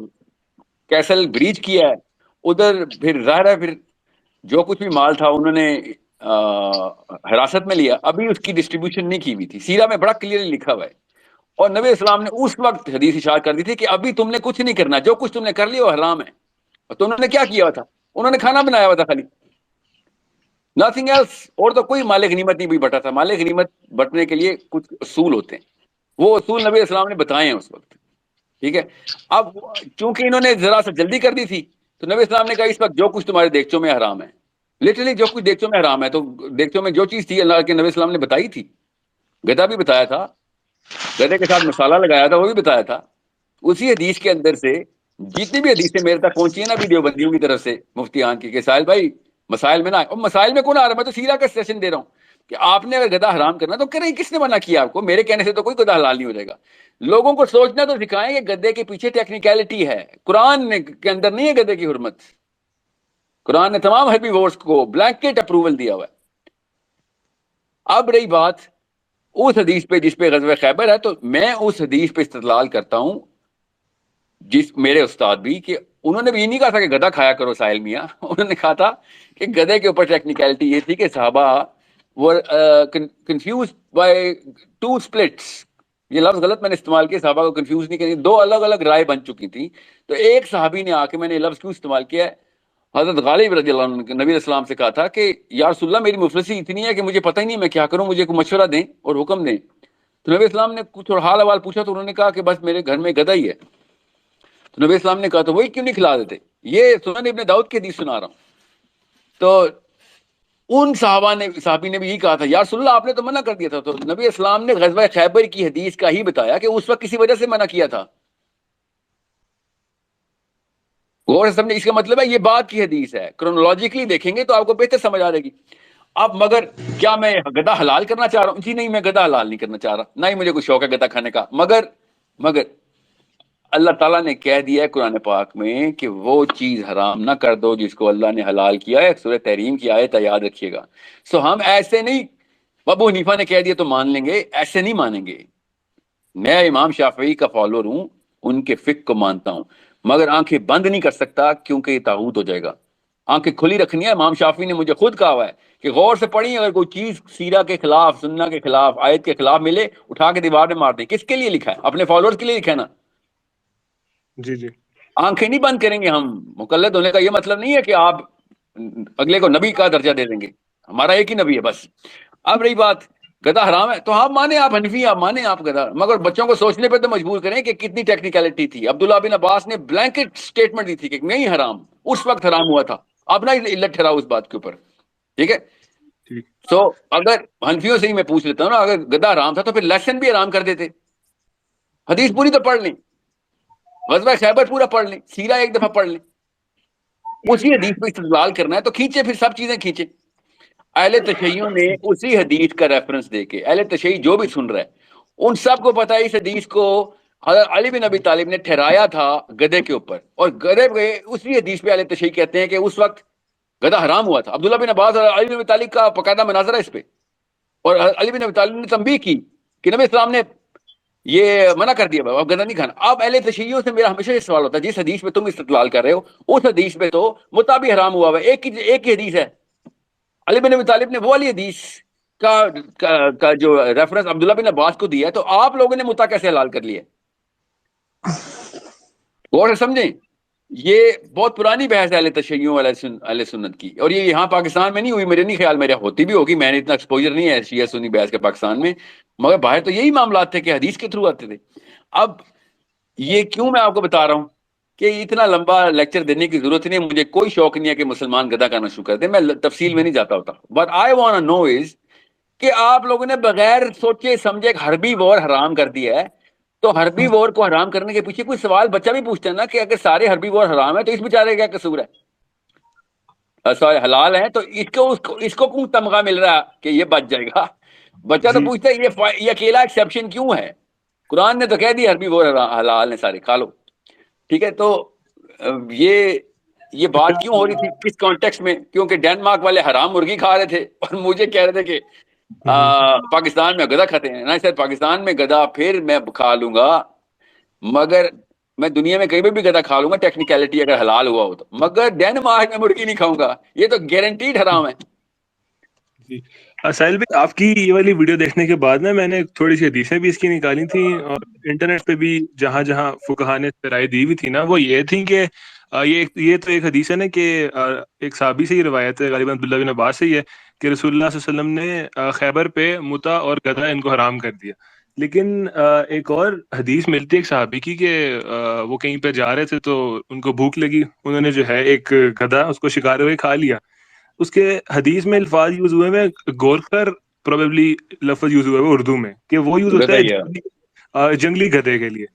[SPEAKER 2] کیسل بریچ کیا ہے، ادھر پھر ظاہر ہے پھر جو کچھ بھی مال تھا انہوں نے حراست میں لیا. ابھی اس کی ڈسٹریبیوشن نہیں کی ہوئی تھی، سیرہ میں بڑا کلیئرلی لکھا ہوا ہے. اور نبی اسلام نے اس وقت حدیث اشارت کر دی تھی کہ ابھی تم نے کچھ نہیں کرنا، جو کچھ تم نے کر لیا وہ حرام ہے. تو انہوں نے کیا کیا ہوا تھا، انہوں نے کھانا بنایا ہوا تھا خالی، نتھنگ ایلس. اور تو کوئی مال غنیمت نہیں بھی بٹا تھا. مال غنیمت بٹنے کے لیے کچھ اصول ہوتے ہیں، وہ اصول نبی اسلام نے بتائے ہیں اس وقت. ٹھیک ہے. اب چونکہ انہوں نے ذرا سا جلدی کر دی تھی، تو نبی اسلام نے کہا اس وقت جو کچھ تمہارے دیگچوں میں حرام ہے، لٹرلی جو کچھ دیگچوں میں حرام ہے. تو دیگچوں میں جو چیز تھی اللہ کے نبی اسلام نے بتائی تھی. گدھا بھی بتایا تھا، گدھے کے ساتھ مسالہ لگایا تھا وہ بھی بتایا تھا. اسی حدیث کے اندر سے جتنی بھی حدیثیں میرے تک پہنچی ہیں نا بھی دیوبندیوں کی طرف سے مفتیان کی، کہ ساحل بھائی مسائل میں نہ، اور مسائل میں کون آ رہا ہے، میں تو سیرہ کا سیشن دے رہا ہوں کہ آپ نے اگر گدھا حرام کرنا تو کریں. کس نے منع کیا آپ کو؟ میرے کہنے سے تو کوئی گدھا حلال نہیں ہو جائے گا. لوگوں کو سوچنا تو سکھائیں کہ گدھے کے پیچھے ٹیکنیکلٹی ہے، قرآن کے اندر نہیں ہے گدھے کی حرمت. قرآن نے تمام ہیپی وورز کو بلینکٹ اپروول دیا ہوا ہے. اب رہی بات اس حدیث پہ جس پہ غزوہ خیبر ہے، تو میں اس حدیث پہ استدلال کرتا ہوں جس میرے استاد بھی، کہ انہوں نے بھی یہ نہیں کہا تھا کہ گدھا کھایا کرو ساحل میاں. انہوں نے کہا تھا کہ گدھے کے اوپر ٹیکنیکلٹی یہ تھی کہ صحابہ were confused by two splits. یہ لفظ غلط میں نے استعمال کیا، صحابہ کو کنفیوز نہیں کریں، دو الگ الگ رائے بن چکی تھی. تو ایک صحابی نے آ کے، میں نے یہ لفظ کیوں استعمال کیا ہے، حضرت غالب رضی اللہ عنہ نے نبی علیہ السلام سے کہا تھا کہ یا رسول اللہ میری مفلسی اتنی ہے کہ مجھے پتہ ہی نہیں میں کیا کروں، مجھے کوئی مشورہ دیں اور حکم دیں. تو نبی اسلام نے کچھ حال حوال پوچھا، تو انہوں نے کہا کہ بس میرے گھر میں گدھا ہی ہے. تو نبی اسلام نے کہا تو وہی کیوں نہیں کھلا دیتے، یہ سنن ابن داؤد کی حدیث سنا رہا ہوں. تو ان صحابی نے بھی یہی کہا تھا یا رسول اللہ آپ نے تو منع کر دیا تھا. تو نبی اسلام نے غزوہ خیبر کی حدیث کا ہی بتایا کہ اس وقت کسی وجہ سے منع کیا تھا. غور سے سمجھے، اس کا مطلب ہے یہ بات کی حدیث ہے، کرونالوجیکلی دیکھیں گے تو آپ کو بہتر سمجھ آ جائے گی. اب مگر کیا میں گدا حلال کرنا چاہ رہا ہوں؟ جی نہیں، میں گدا حلال نہیں کرنا چاہ رہا، نہ ہی مجھے کوئی شوق ہے گدا کھانے کا، مگر اللہ تعالیٰ نے کہہ دیا ہے قرآن پاک میں کہ وہ چیز حرام نہ کر دو جس کو اللہ نے حلال کیا ہے. سورہ تحریم کی آیت ہے، یاد رکھیے گا. سو ہم ایسے نہیں، ابو حنیفہ نے کہہ دیا تو مان لیں گے، ایسے نہیں مانیں گے. میں امام شافعی کا فالوور ہوں، ان کے فقہ کو مانتا ہوں، مگر آنکھیں بند نہیں کر سکتا کیونکہ یہ طاغوت ہو جائے گا. آنکھیں کھلی رکھنی ہے. امام شافعی نے مجھے خود کہا ہوا ہے کہ غور سے پڑھیں، اگر کوئی چیز سیرہ کے خلاف، سنہ کے خلاف، آیت کے خلاف ملے، اٹھا کے دیوار میں مار دیں. کس کے لیے لکھا ہے؟ اپنے فالوورز کے لیے لکھا ہے نا.
[SPEAKER 3] جی جی
[SPEAKER 2] آنکھیں نہیں بند کریں گے ہم. مقلد ہونے کا یہ مطلب نہیں ہے کہ آپ اگلے کو نبی کا درجہ دے دیں گے. ہمارا ایک ہی نبی ہے بس. اب رہی بات گدا حرام ہے تو آپ مانیں، آپ حنفی، آپ مانیں آپ گدا، مگر بچوں کو سوچنے پہ تو مجبور کریں کہ کتنی ٹیکنیکلٹی تھی. عبداللہ بن عباس نے بلینکٹ سٹیٹمنٹ دی تھی کہ نہیں حرام، اس وقت حرام ہوا تھا. اپنا علت ٹھہراؤ اس بات کے اوپر. ٹھیک ہے.
[SPEAKER 3] ٹھیک.
[SPEAKER 2] سو اگر حنفیوں سے ہی میں پوچھ لیتا ہوں نا، اگر گدا حرام تھا تو پھر لیسن بھی حرام کر دیتے. حدیث پوری تو پڑھ لیں، غزوہ خیبر پورا پڑھ لیں، سیرہ ایک دفعہ پڑھ لیں. اسی حدیث پہ استدلال کرنا ہے تو کھینچے، پھر سب چیزیں کھینچے. اہل تشیعوں نے اسی حدیث کا ریفرنس دے کے، اہل تشیع جو بھی سن رہا ہے ان سب کو پتا ہے اس حدیث کو حضرت علی بن ابی طالب نے ٹھہرایا تھا گدے کے اوپر، اور گدے پہ اسی حدیث پہ اہل تشیع کہتے ہیں کہ اس وقت گدا حرام ہوا تھا. عبداللہ بن عباس اور علی بن ابی طالب کا باقاعدہ مناظرہ اس پہ، اور علی بن ابی طالب نے تنبیہ کی کہ نبی اسلام نے یہ منع کر دیا اب گدا نہیں کھانا. اب اہل تشیعوں سے میرا ہمیشہ یہ سوال ہوتا ہے، جس حدیث پہ تم استدلال کر رہے ہو اس حدیث پہ تو مطابق حرام ہوا ہوا ہے. ایک ہی حدیث ہے. علی بن ابی طالب نے وہ والی حدیث کا جو ریفرنس عبداللہ بن عباس کو دیا ہے، تو آپ لوگوں نے متا کیسے حلال کر لیا؟ غور سے سمجھیں، یہ بہت پرانی بحث ہے اہل تشیعوں اہل سنت کی، اور یہ یہاں پاکستان میں نہیں ہوئی. میرے نہیں خیال میرے ہوتی بھی ہوگی، میں نے اتنا ایکسپوجر نہیں ہے شیعہ سنی بحث کے پاکستان میں، مگر باہر تو یہی معاملات تھے کہ حدیث کے تھرو آتے تھے. اب یہ کیوں میں آپ کو بتا رہا ہوں کہ اتنا لمبا لیکچر دینے کی ضرورت نہیں ہے. مجھے کوئی شوق نہیں ہے کہ مسلمان گدا کرنا شروع کر دیں، میں تفصیل میں نہیں جاتا ہوتا. بٹ آئی وانٹ نو از کہ آپ لوگوں نے بغیر سوچے سمجھے ایک حربی وار حرام کر دیا ہے. تو حربی وار کو حرام کرنے کے پیچھے کوئی سوال بچہ بھی پوچھتا ہے نا کہ اگر سارے حربی وار حرام ہے تو اس بیچارے کا کیا قصور ہے؟ سارے حلال ہیں تو اس کو کیوں تمغہ مل رہا ہے کہ یہ بچ جائے گا؟ بچہ تو
[SPEAKER 3] جی
[SPEAKER 2] پوچھتا ہے یہ اکیلا ایکسیپشن کیوں ہے؟ قرآن نے تو کہہ دیا حربی وار حلال ہیں سارے، کھا لو. ٹھیک ہے. تو یہ بات کیوں ہو رہی تھی کس کانٹیکس میں؟ کیونکہ ڈینمارک والے حرام مرغی کھا رہے تھے اور مجھے کہہ رہے تھے کہ پاکستان میں گدا کھاتے ہیں. نہیں سر، پاکستان میں گدا پھر میں کھا لوں گا، مگر میں دنیا میں کہیں بھی گدا کھا لوں گا ٹیکنیکلٹی اگر حلال ہوا ہو تو، مگر ڈینمارک میں مرغی نہیں کھاؤں گا. یہ تو گارنٹیڈ حرام ہے.
[SPEAKER 3] جی. ساحل بھائی، آپ کی یہ والی ویڈیو دیکھنے کے بعد نا میں نے تھوڑی سی حدیثیں بھی اس کی نکالی تھیں، اور انٹرنیٹ پہ بھی جہاں جہاں فقہا نے رائے دی ہوئی تھی نا، وہ یہ تھی کہ یہ تو ایک حدیث ہے نا کہ ایک صحابی سے ہی روایت ہے، غالباً عبداللہ بن عباس سے، یہ کہ رسول اللہ صلی اللہ علیہ وسلم نے خیبر پہ متا اور گدھا ان کو حرام کر دیا. لیکن ایک اور حدیث ملتی ہے ایک صحابی کی کہ وہ کہیں پہ جا رہے تھے تو ان کو بھوک لگی، انہوں نے جو ہے ایک گدھا اس کو شکار ہوئے کھا لیا. اس کے حدیث میں الفاظ یوز ہوئے میں غور کر، پروبیبلی لفظ یوز ہوئے ہوئے اردو میں کہ وہ یوز ہوتا
[SPEAKER 2] گدا
[SPEAKER 3] ہے
[SPEAKER 2] ہی ہے.
[SPEAKER 3] جنگلی گدھے کے لیے.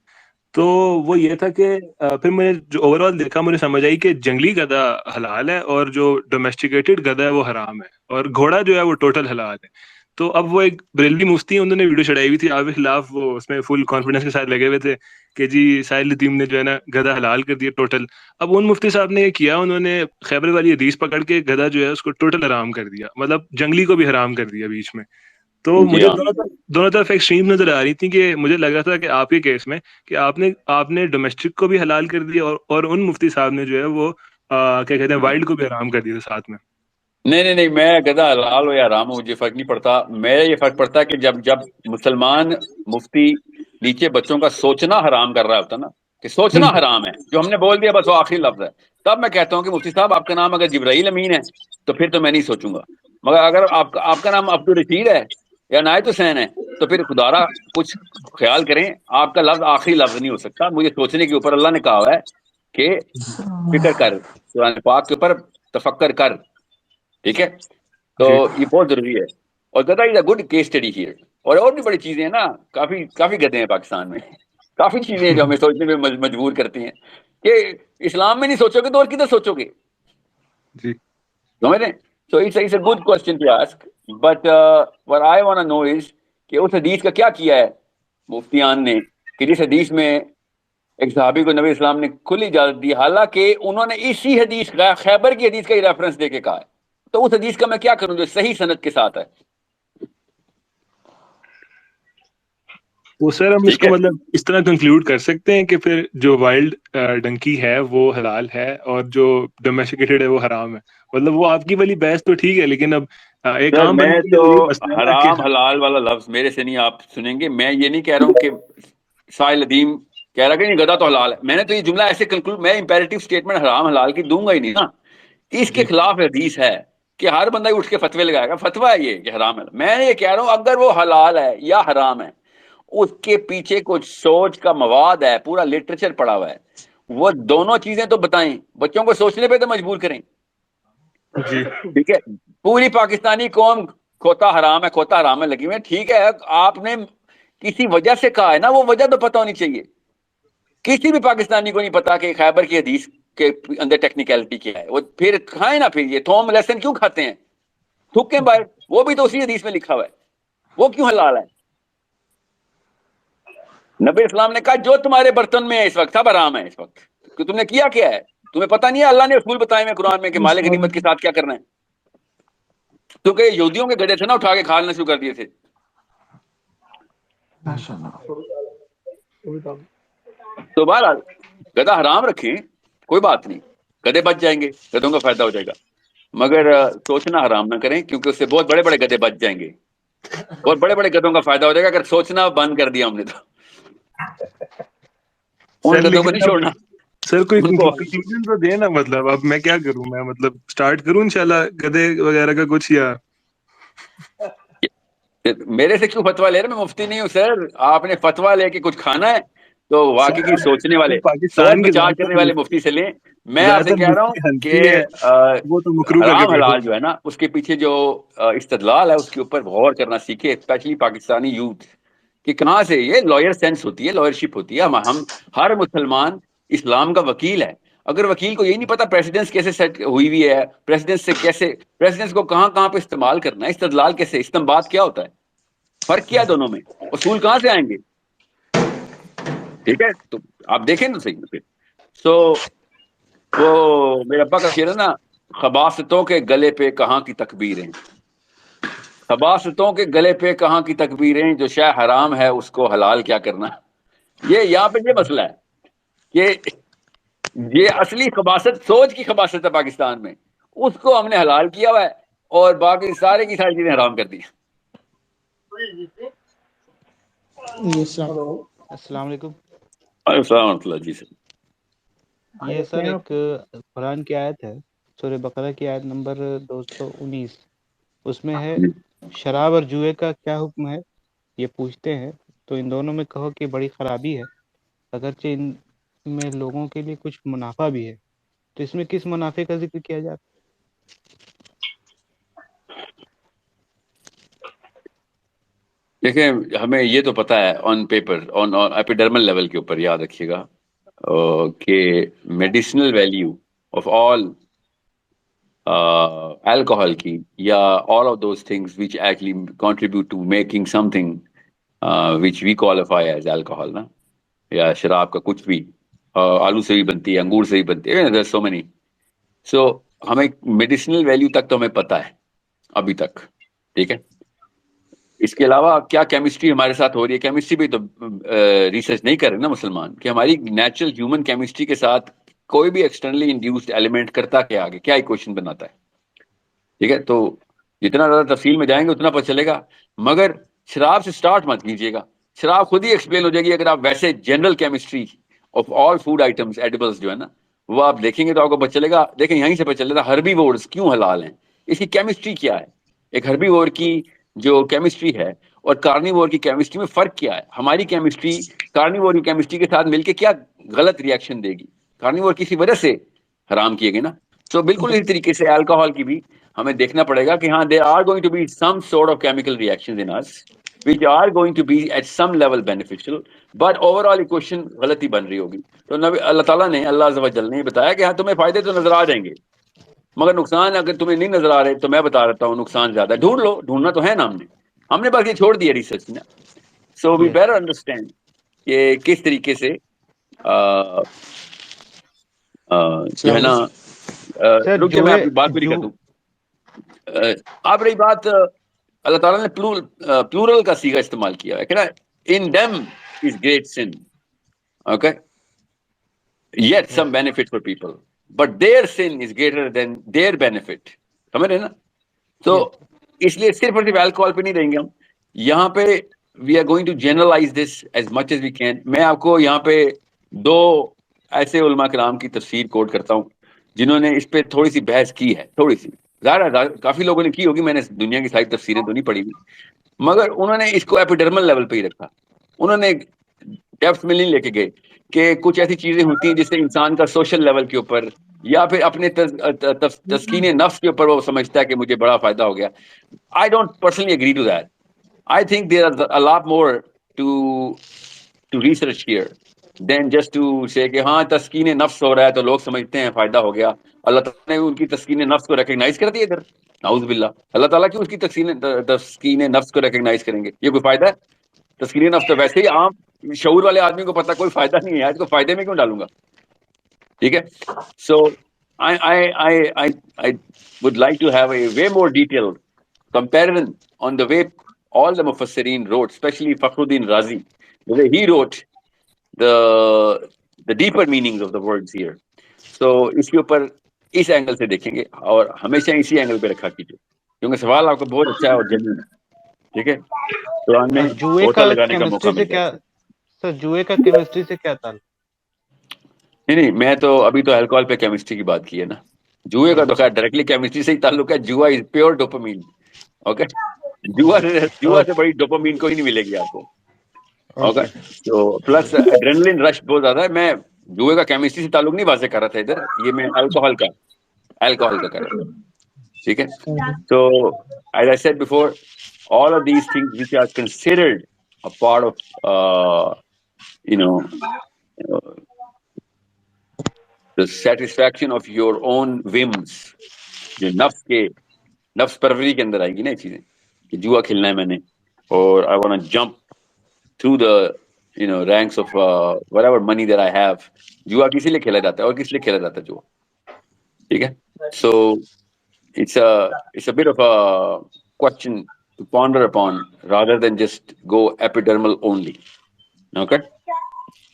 [SPEAKER 3] تو وہ یہ تھا کہ پھر میں نے جو اوور آل دیکھا مجھے سمجھ آئی کہ جنگلی گدھا حلال ہے اور جو ڈومیسٹیکیٹڈ گدھا ہے وہ حرام ہے، اور گھوڑا جو ہے وہ ٹوٹل حلال ہے. تو اب وہ ایک بریلوی مفتی ہیں، انہوں نے ویڈیو چڑھائی ہوئی تھی آپ کے خلاف، وہ اس میں فل کانفیڈنس کے ساتھ لگے ہوئے تھے کہ جی ساحل ندیم نے جو ہے نا گدھا حلال کر دیا ٹوٹل. اب ان مفتی صاحب نے یہ کیا، انہوں نے خیبر والی حدیث پکڑ کے گدھا جو ہے اس کو ٹوٹل حرام کر دیا، مطلب جنگلی کو بھی حرام کر دیا بیچ میں. تو
[SPEAKER 2] جی
[SPEAKER 3] مجھے
[SPEAKER 2] ہاں.
[SPEAKER 3] دونوں طرف ایکسٹریم نظر آ رہی تھی کہ مجھے لگ رہا تھا کہ آپ کے کیس میں کہ آپ نے ڈومیسٹک کو بھی حلال کر دیا، اور ان مفتی صاحب نے جو ہے وہ کیا کہتے ہیں وائلڈ کو بھی حرام کر دیا ساتھ میں.
[SPEAKER 2] نہیں، میں گدا حلال ہو یا حرام ہو مجھے فرق نہیں پڑتا. میرا یہ فرق پڑتا ہے کہ جب مسلمان مفتی نیچے بچوں کا سوچنا حرام کر رہا ہوتا نا، کہ سوچنا حرام ہے، جو ہم نے بول دیا بس وہ آخری لفظ ہے، تب میں کہتا ہوں کہ مفتی صاحب آپ کا نام اگر جبرائیل امین ہے تو پھر تو میں نہیں سوچوں گا. مگر اگر آپ کا نام عبد الرشید ہے یا عنایت حسین ہے تو پھر خدارا کچھ خیال کریں، آپ کا لفظ آخری لفظ نہیں ہو سکتا. مجھے سوچنے کے اوپر اللہ نے کہا ہوا ہے کہ فکر کر، قرآن پاک کے اوپر تفکر کر. ٹھیک ہے. تو
[SPEAKER 3] جی
[SPEAKER 2] یہ بہت ضروری ہے. اور Gaza is a good case study here. اور بھی بڑی چیزیں ہیں نا، کافی گدے ہیں پاکستان میں، کافی چیزیں ہیں جو ہمیں سوچنے میں مجبور کرتی ہیں کہ اسلام میں نہیں سوچو گے تو اور کدھر سوچو گے؟
[SPEAKER 3] جی
[SPEAKER 2] سمجھ رہے ہیں؟ So it's a good question to ask, but what I want to know is کہ اس حدیث کا کیا کیا ہے مفتیان نے کہ جس حدیث میں ایک صحابی کو نبی اسلام نے کھلی اجازت دی، حالانکہ انہوں نے اسی حدیث خیبر کی حدیث کا ہی ریفرنس دے کے کہا ہے. تو اس حدیث کا میں کیا کروں جو صحیح سند کے ساتھ ہے؟
[SPEAKER 3] تو سر ہم اس کو مطلب اس طرح کنکلوڈ کر سکتے ہیں کہ پھر جو وائلڈ ڈنکی ہے وہ حلال ہے اور جو ڈومیسٹیکیٹڈ ہے وہ حرام ہے. مطلب وہ آپ کی والی بحث تو ٹھیک ہے، لیکن اب ایک عام
[SPEAKER 2] میں
[SPEAKER 3] بندے
[SPEAKER 2] تو
[SPEAKER 3] کے لیے مسئلہ ہے نا کہ
[SPEAKER 2] حرام حلال والا لفظ میرے سے نہیں آپ سنیں گے. میں یہ نہیں کہہ رہا ہوں کہ ساحل ادیم کہہ رہا کہ نہیں گدا تو حلال ہے. میں نے تو یہ جملہ ایسے کنکلوڈ، میں امپیریٹو اسٹیٹمنٹ حرام حلال کی دوں گا ہی نہیں نا. اس کے خلاف حدیث ہے کہ ہر بندہ اٹھ کے فتوے لگائے گا. فتویٰ ہے یہ کہ حرام ہے. میں یہ کہہ رہا ہوں اگر وہ حلال ہے یا حرام ہے، اس کے پیچھے کچھ سوچ کا مواد ہے، پورا لٹریچر پڑا ہوا ہے. وہ دونوں چیزیں تو بتائیں، بچوں کو سوچنے پہ تو مجبور کریں.
[SPEAKER 3] جی
[SPEAKER 2] ٹھیک ہے، پوری پاکستانی قوم کھوتا حرام ہے کھوتا حرام ہے لگی ہوئی ہے. ٹھیک ہے، آپ نے کسی وجہ سے کہا ہے نا، وہ وجہ تو پتہ ہونی چاہیے. کسی بھی پاکستانی کو نہیں پتا کہ خیبر کی حدیث کے اندر ٹیکنیکلٹی کیا ہے. وہ پھر کھائیں نا، پھر یہ تھوم لیسن کیوں کھاتے ہیں، تھکیں باہر، وہ بھی تو اسی حدیث میں لکھا ہوا ہے. وہ کیوں حلال ہے؟ نبی اسلام نے کہا جو تمہارے برتن میں ہے اس وقت سب حرام ہے. اس وقت کہ تم نے کیا کیا ہے تمہیں پتہ نہیں ہے. اللہ نے اصول بتائے ہیں قرآن میں کہ مال غنیمت کے ساتھ کیا کرنا ہے. کیونکہ یہودیوں کے گڑے تھے نا، اٹھا کے کھالنا شروع کر دیے تھے. تو بہرحال گدھا حرام رکھیں، کوئی بات نہیں، گدھے بچ جائیں گے، گدھوں کا فائدہ ہو جائے گا. مگر سوچنا حرام نہ کریں، کیونکہ اس سے بہت بڑے بڑے گدھے بچ جائیں گے. بہت بڑے بڑے گدھوں کا فائدہ ہو جائے گا اگر سوچنا بند کر دیا ہم نے. تو ان گدھوں کو نہیں چھوڑنا.
[SPEAKER 3] سر کوئی
[SPEAKER 2] ان کو
[SPEAKER 3] کنکلوژن تو دے نا. مطلب اب میں کیا کروں؟ میں مطلب سٹارٹ کروں انشاءاللہ گدھے وغیرہ کا کچھ، یا
[SPEAKER 2] میرے سے کیوں فتویٰ لے رہے؟ میں مفتی نہیں ہوں سر. آپ نے فتویٰ لے کے کچھ کھانا ہے تو واقعی سوچنے والے، سوچ
[SPEAKER 3] پاکستان کے
[SPEAKER 2] بچار کرنے والے مفتی سے لیں. میں آپ سے کہہ رہا ہوں کہ
[SPEAKER 3] حنفی ہے وہ تو مکروہ کر کے
[SPEAKER 2] حرام
[SPEAKER 3] بیٹھے.
[SPEAKER 2] حلال جو ہے نا، اس کے پیچھے جو استدلال ہے اس کے اوپر غور کرنا سیکھے، اسپیشلی پاکستانی یوتھ. کہ کہاں سے یہ لائر سینس ہوتی ہے، لائرشپ ہوتی ہے. ہم ہر مسلمان اسلام کا وکیل ہے. اگر وکیل کو یہی نہیں پتا پریسیڈنس کیسے سیٹ ہوئی ہوئی ہے، پریسیڈنس سے کیسے، پریسیڈنس کو کہاں کہاں پہ استعمال کرنا ہے، استدلال کیسے، استنباط کیا ہوتا ہے، فرق کیا ہے دونوں میں، اصول کہاں سے آئیں گے. ٹھیک ہے، تو آپ دیکھیں تو صحیح. پھر سو وہ میرے ابا کا شعر ہے نا، خباستوں کے گلے پہ کہاں کی تکبیریں، خباستوں کے گلے پہ کہاں کی تکبیریں، جو شے حرام ہے اس کو حلال کیا کرنا. یہ یہاں پہ یہ مسئلہ ہے کہ یہ اصلی خباست سوچ کی خباست ہے پاکستان میں، اس کو ہم نے حلال کیا ہوا ہے اور باقی سارے کی ساری چیزیں حرام کر دی.
[SPEAKER 4] السلام علیکم.
[SPEAKER 2] السلام ورحمۃ اللہ. جی سر.
[SPEAKER 4] یہ سر ایک قرآن کی آیت ہے، سورہ بقرہ کی آیت نمبر 219. اس میں ہے شراب اور جوئے کا کیا حکم ہے، یہ پوچھتے ہیں. تو ان دونوں میں کہو کہ بڑی خرابی ہے، اگرچہ ان میں لوگوں کے لیے کچھ منافع بھی ہے. تو اس میں کس منافع کا ذکر کیا جاتا ہے؟
[SPEAKER 2] دیکھیں ہمیں یہ تو پتا ہے آن پیپر، آن ایپیڈرمل لیول کے اوپر یاد رکھیے گا کہ medicinal value of all alcohol کی یا all of those things which actually contribute to making something which we qualify as alcohol نا، یا شراب کا کچھ بھی، آلو سے بھی بنتی ہے، انگور سے بھی بنتی ہے، there's so many. So ہمیں میڈیسنل ویلیو تک تو ہمیں پتا ہے ابھی تک. ٹھیک ہے، اس کے علاوہ کیا کیمسٹری ہمارے ساتھ ہو رہی ہے، کیمسٹری بھی تو ریسرچ نہیں کر رہے نا مسلمان، کہ ہماری نیچرل ہیومن کیمسٹری کے ساتھ کوئی بھی ایکسٹرنلی انڈیوسڈ ایلیمنٹ کرتا کیا آگے، کیا ایکویشن بناتا ہے. ٹھیک ہے، تو جتنا زیادہ تفصیل میں جائیں گے اتنا پتہ چلے گا. مگر شراب سے سٹارٹ مت کیجیے گا، شراب خود ہی ایکسپلین ہو جائے گی اگر آپ ویسے general chemistry of all food items edibles جو ہے نا وہ آپ دیکھیں گے تو آپ کو پتہ چلے گا. دیکھیں یہیں سے پتہ چلے گا ہربی وورز کیوں حلال ہیں، اس کی کیمسٹری کیا ہے. ایک ہربی وور کی جو کیمسٹری ہے اور کارنیوور کی کیمسٹری میں فرق کیا ہے. ہماری کیمسٹری کارنیوور کی کیمسٹری کے ساتھ مل کے کیا غلط ریئیکشن دے گی. کارنیوور کسی وجہ سے حرام کیے گئے نا. تو بالکل اسی طریقے سے الکوہول کی بھی ہمیں دیکھنا پڑے گا کہ ہاں there are going to be some sort of chemical reactions in us which are going to be at some level beneficial, but overall equation غلطی بن رہی ہوگی. تو نبی اللہ تعالیٰ نے، اللہ عز و جل نے بتایا کہ ہاں تمہیں فائدے تو نظر آ جائیں گے مگر نقصان اگر تمہیں نہیں نظر آ رہے تو میں بتا دیتا ہوں نقصان زیادہ ہے. ڈھونڈ لو, ڈھونڈنا تو ہے نا ہم نے باقی چھوڑ دیا ریسرچ نا. سو وی بیٹر انڈرسٹینڈ کہ کس طریقے سے جو ہے نا. رک جائے میں آپ کی بات پوری کر دوں. آپ رہی بات اللہ تعالیٰ نے پلورل کا صیغہ استعمال کیا ہے کہ نا in them is great sin. Okay yet some benefit for people but their sin is greater than their benefit. سمجھ رہے نا. تو اس لیے صرف اور صرف الکوہول پہ نہیں رہیں گے ہم یہاں پہ. We are going to generalise this as much as we can. میں آپ کو یہاں پہ 2 ایسے علماء کرام کی تفسیر کوٹ کرتا ہوں جنہوں نے اس پہ تھوڑی سی بحث کی ہے. تھوڑی سی ظاہر ہے کافی لوگوں نے کی ہوگی, میں نے دنیا کی ساری تفسیریں تو نہیں پڑھی ہوئی, مگر انہوں نے اس کو ایپیڈرمل لیول پہ ہی رکھا. انہوں نے ڈیپتھ میں نہیں لے کے گئے کہ کچھ ایسی چیزیں ہوتی ہیں جس سے انسان کا سوشل لیول کے اوپر یا پھر اپنے تسکین نفس کے اوپر وہ سمجھتا ہے کہ مجھے بڑا فائدہ ہو گیا. I don't personally agree to that. I think there is a lot more to research here than just to say کہ ہاں تسکین نفس ہو رہا ہے تو لوگ سمجھتے ہیں فائدہ ہو گیا. اللہ تعالیٰ نے ان کی تسکین نفس کو ریکگنائز کر دیا ادھر. نعوذ باللہ. اللہ تعالیٰ کیوں اس کی تسکین نفس کو ریکگنائز کریں گے؟ یہ کوئی فائدہ ہے؟ تسکین نفس تو ویسے ہی عام شعور والے آدمی کو پتہ کوئی فائدہ نہیں ہے, اس کو فائدے میں کیوں ڈالوں گا؟ ٹھیک ہے. سو I would like to have a way more detailed comparison on the way all the Mufassirin wrote, especially Fakhruddin Razi, the way he wrote the deeper meanings of the words here. So اس کے اوپر اس اینگل سے دیکھیں گے اور ہمیشہ اسی اینگل پہ رکھا کیجیے کیونکہ سوال آپ کا بہت اچھا ہے اور جنرل ہے. ٹھیک ہے, قرآن میں ہوتا لگانے کا موقع مل جائے.
[SPEAKER 4] سر جوئے کا کیمسٹری سے کیا تعلق؟
[SPEAKER 2] نہیں میں تو ابھی تو الکوہول پہ کیمسٹری کی بات کی ہے نا. جوئے کا تو خیر ڈائریکٹلی کیمسٹری سے ہی تعلق ہے. جوا از پیور ڈوپامین. اوکے, جوا سے بڑی ڈوپامین کوئی نہیں ملے گی آپ کو. اوکے, تو پلس ایڈرینلن رش بہت زیادہ ہے. میں جوئے کا کیمسٹری سے تعلق نہیں واضح کر رہا تھا ادھر, یہ میں الکوہول کا کر رہا تھا. ٹھیک ہے. تو as I said before, all of these things which are considered a part of the satisfaction of your own whims, جو نفس پروری کے اندر آئے گی نا یہ چیزیں کہ جوا کھیلنا ہے میں نے اور I want to jump through the ranks of whatever money that I have. جوا کسی لیے کھیلا جاتا ہے اور کس لیے کھیلا جاتا ہے جوا؟ ٹھیک ہے. So it's a bit of a question to ponder upon rather than just go epidermal only. Okay.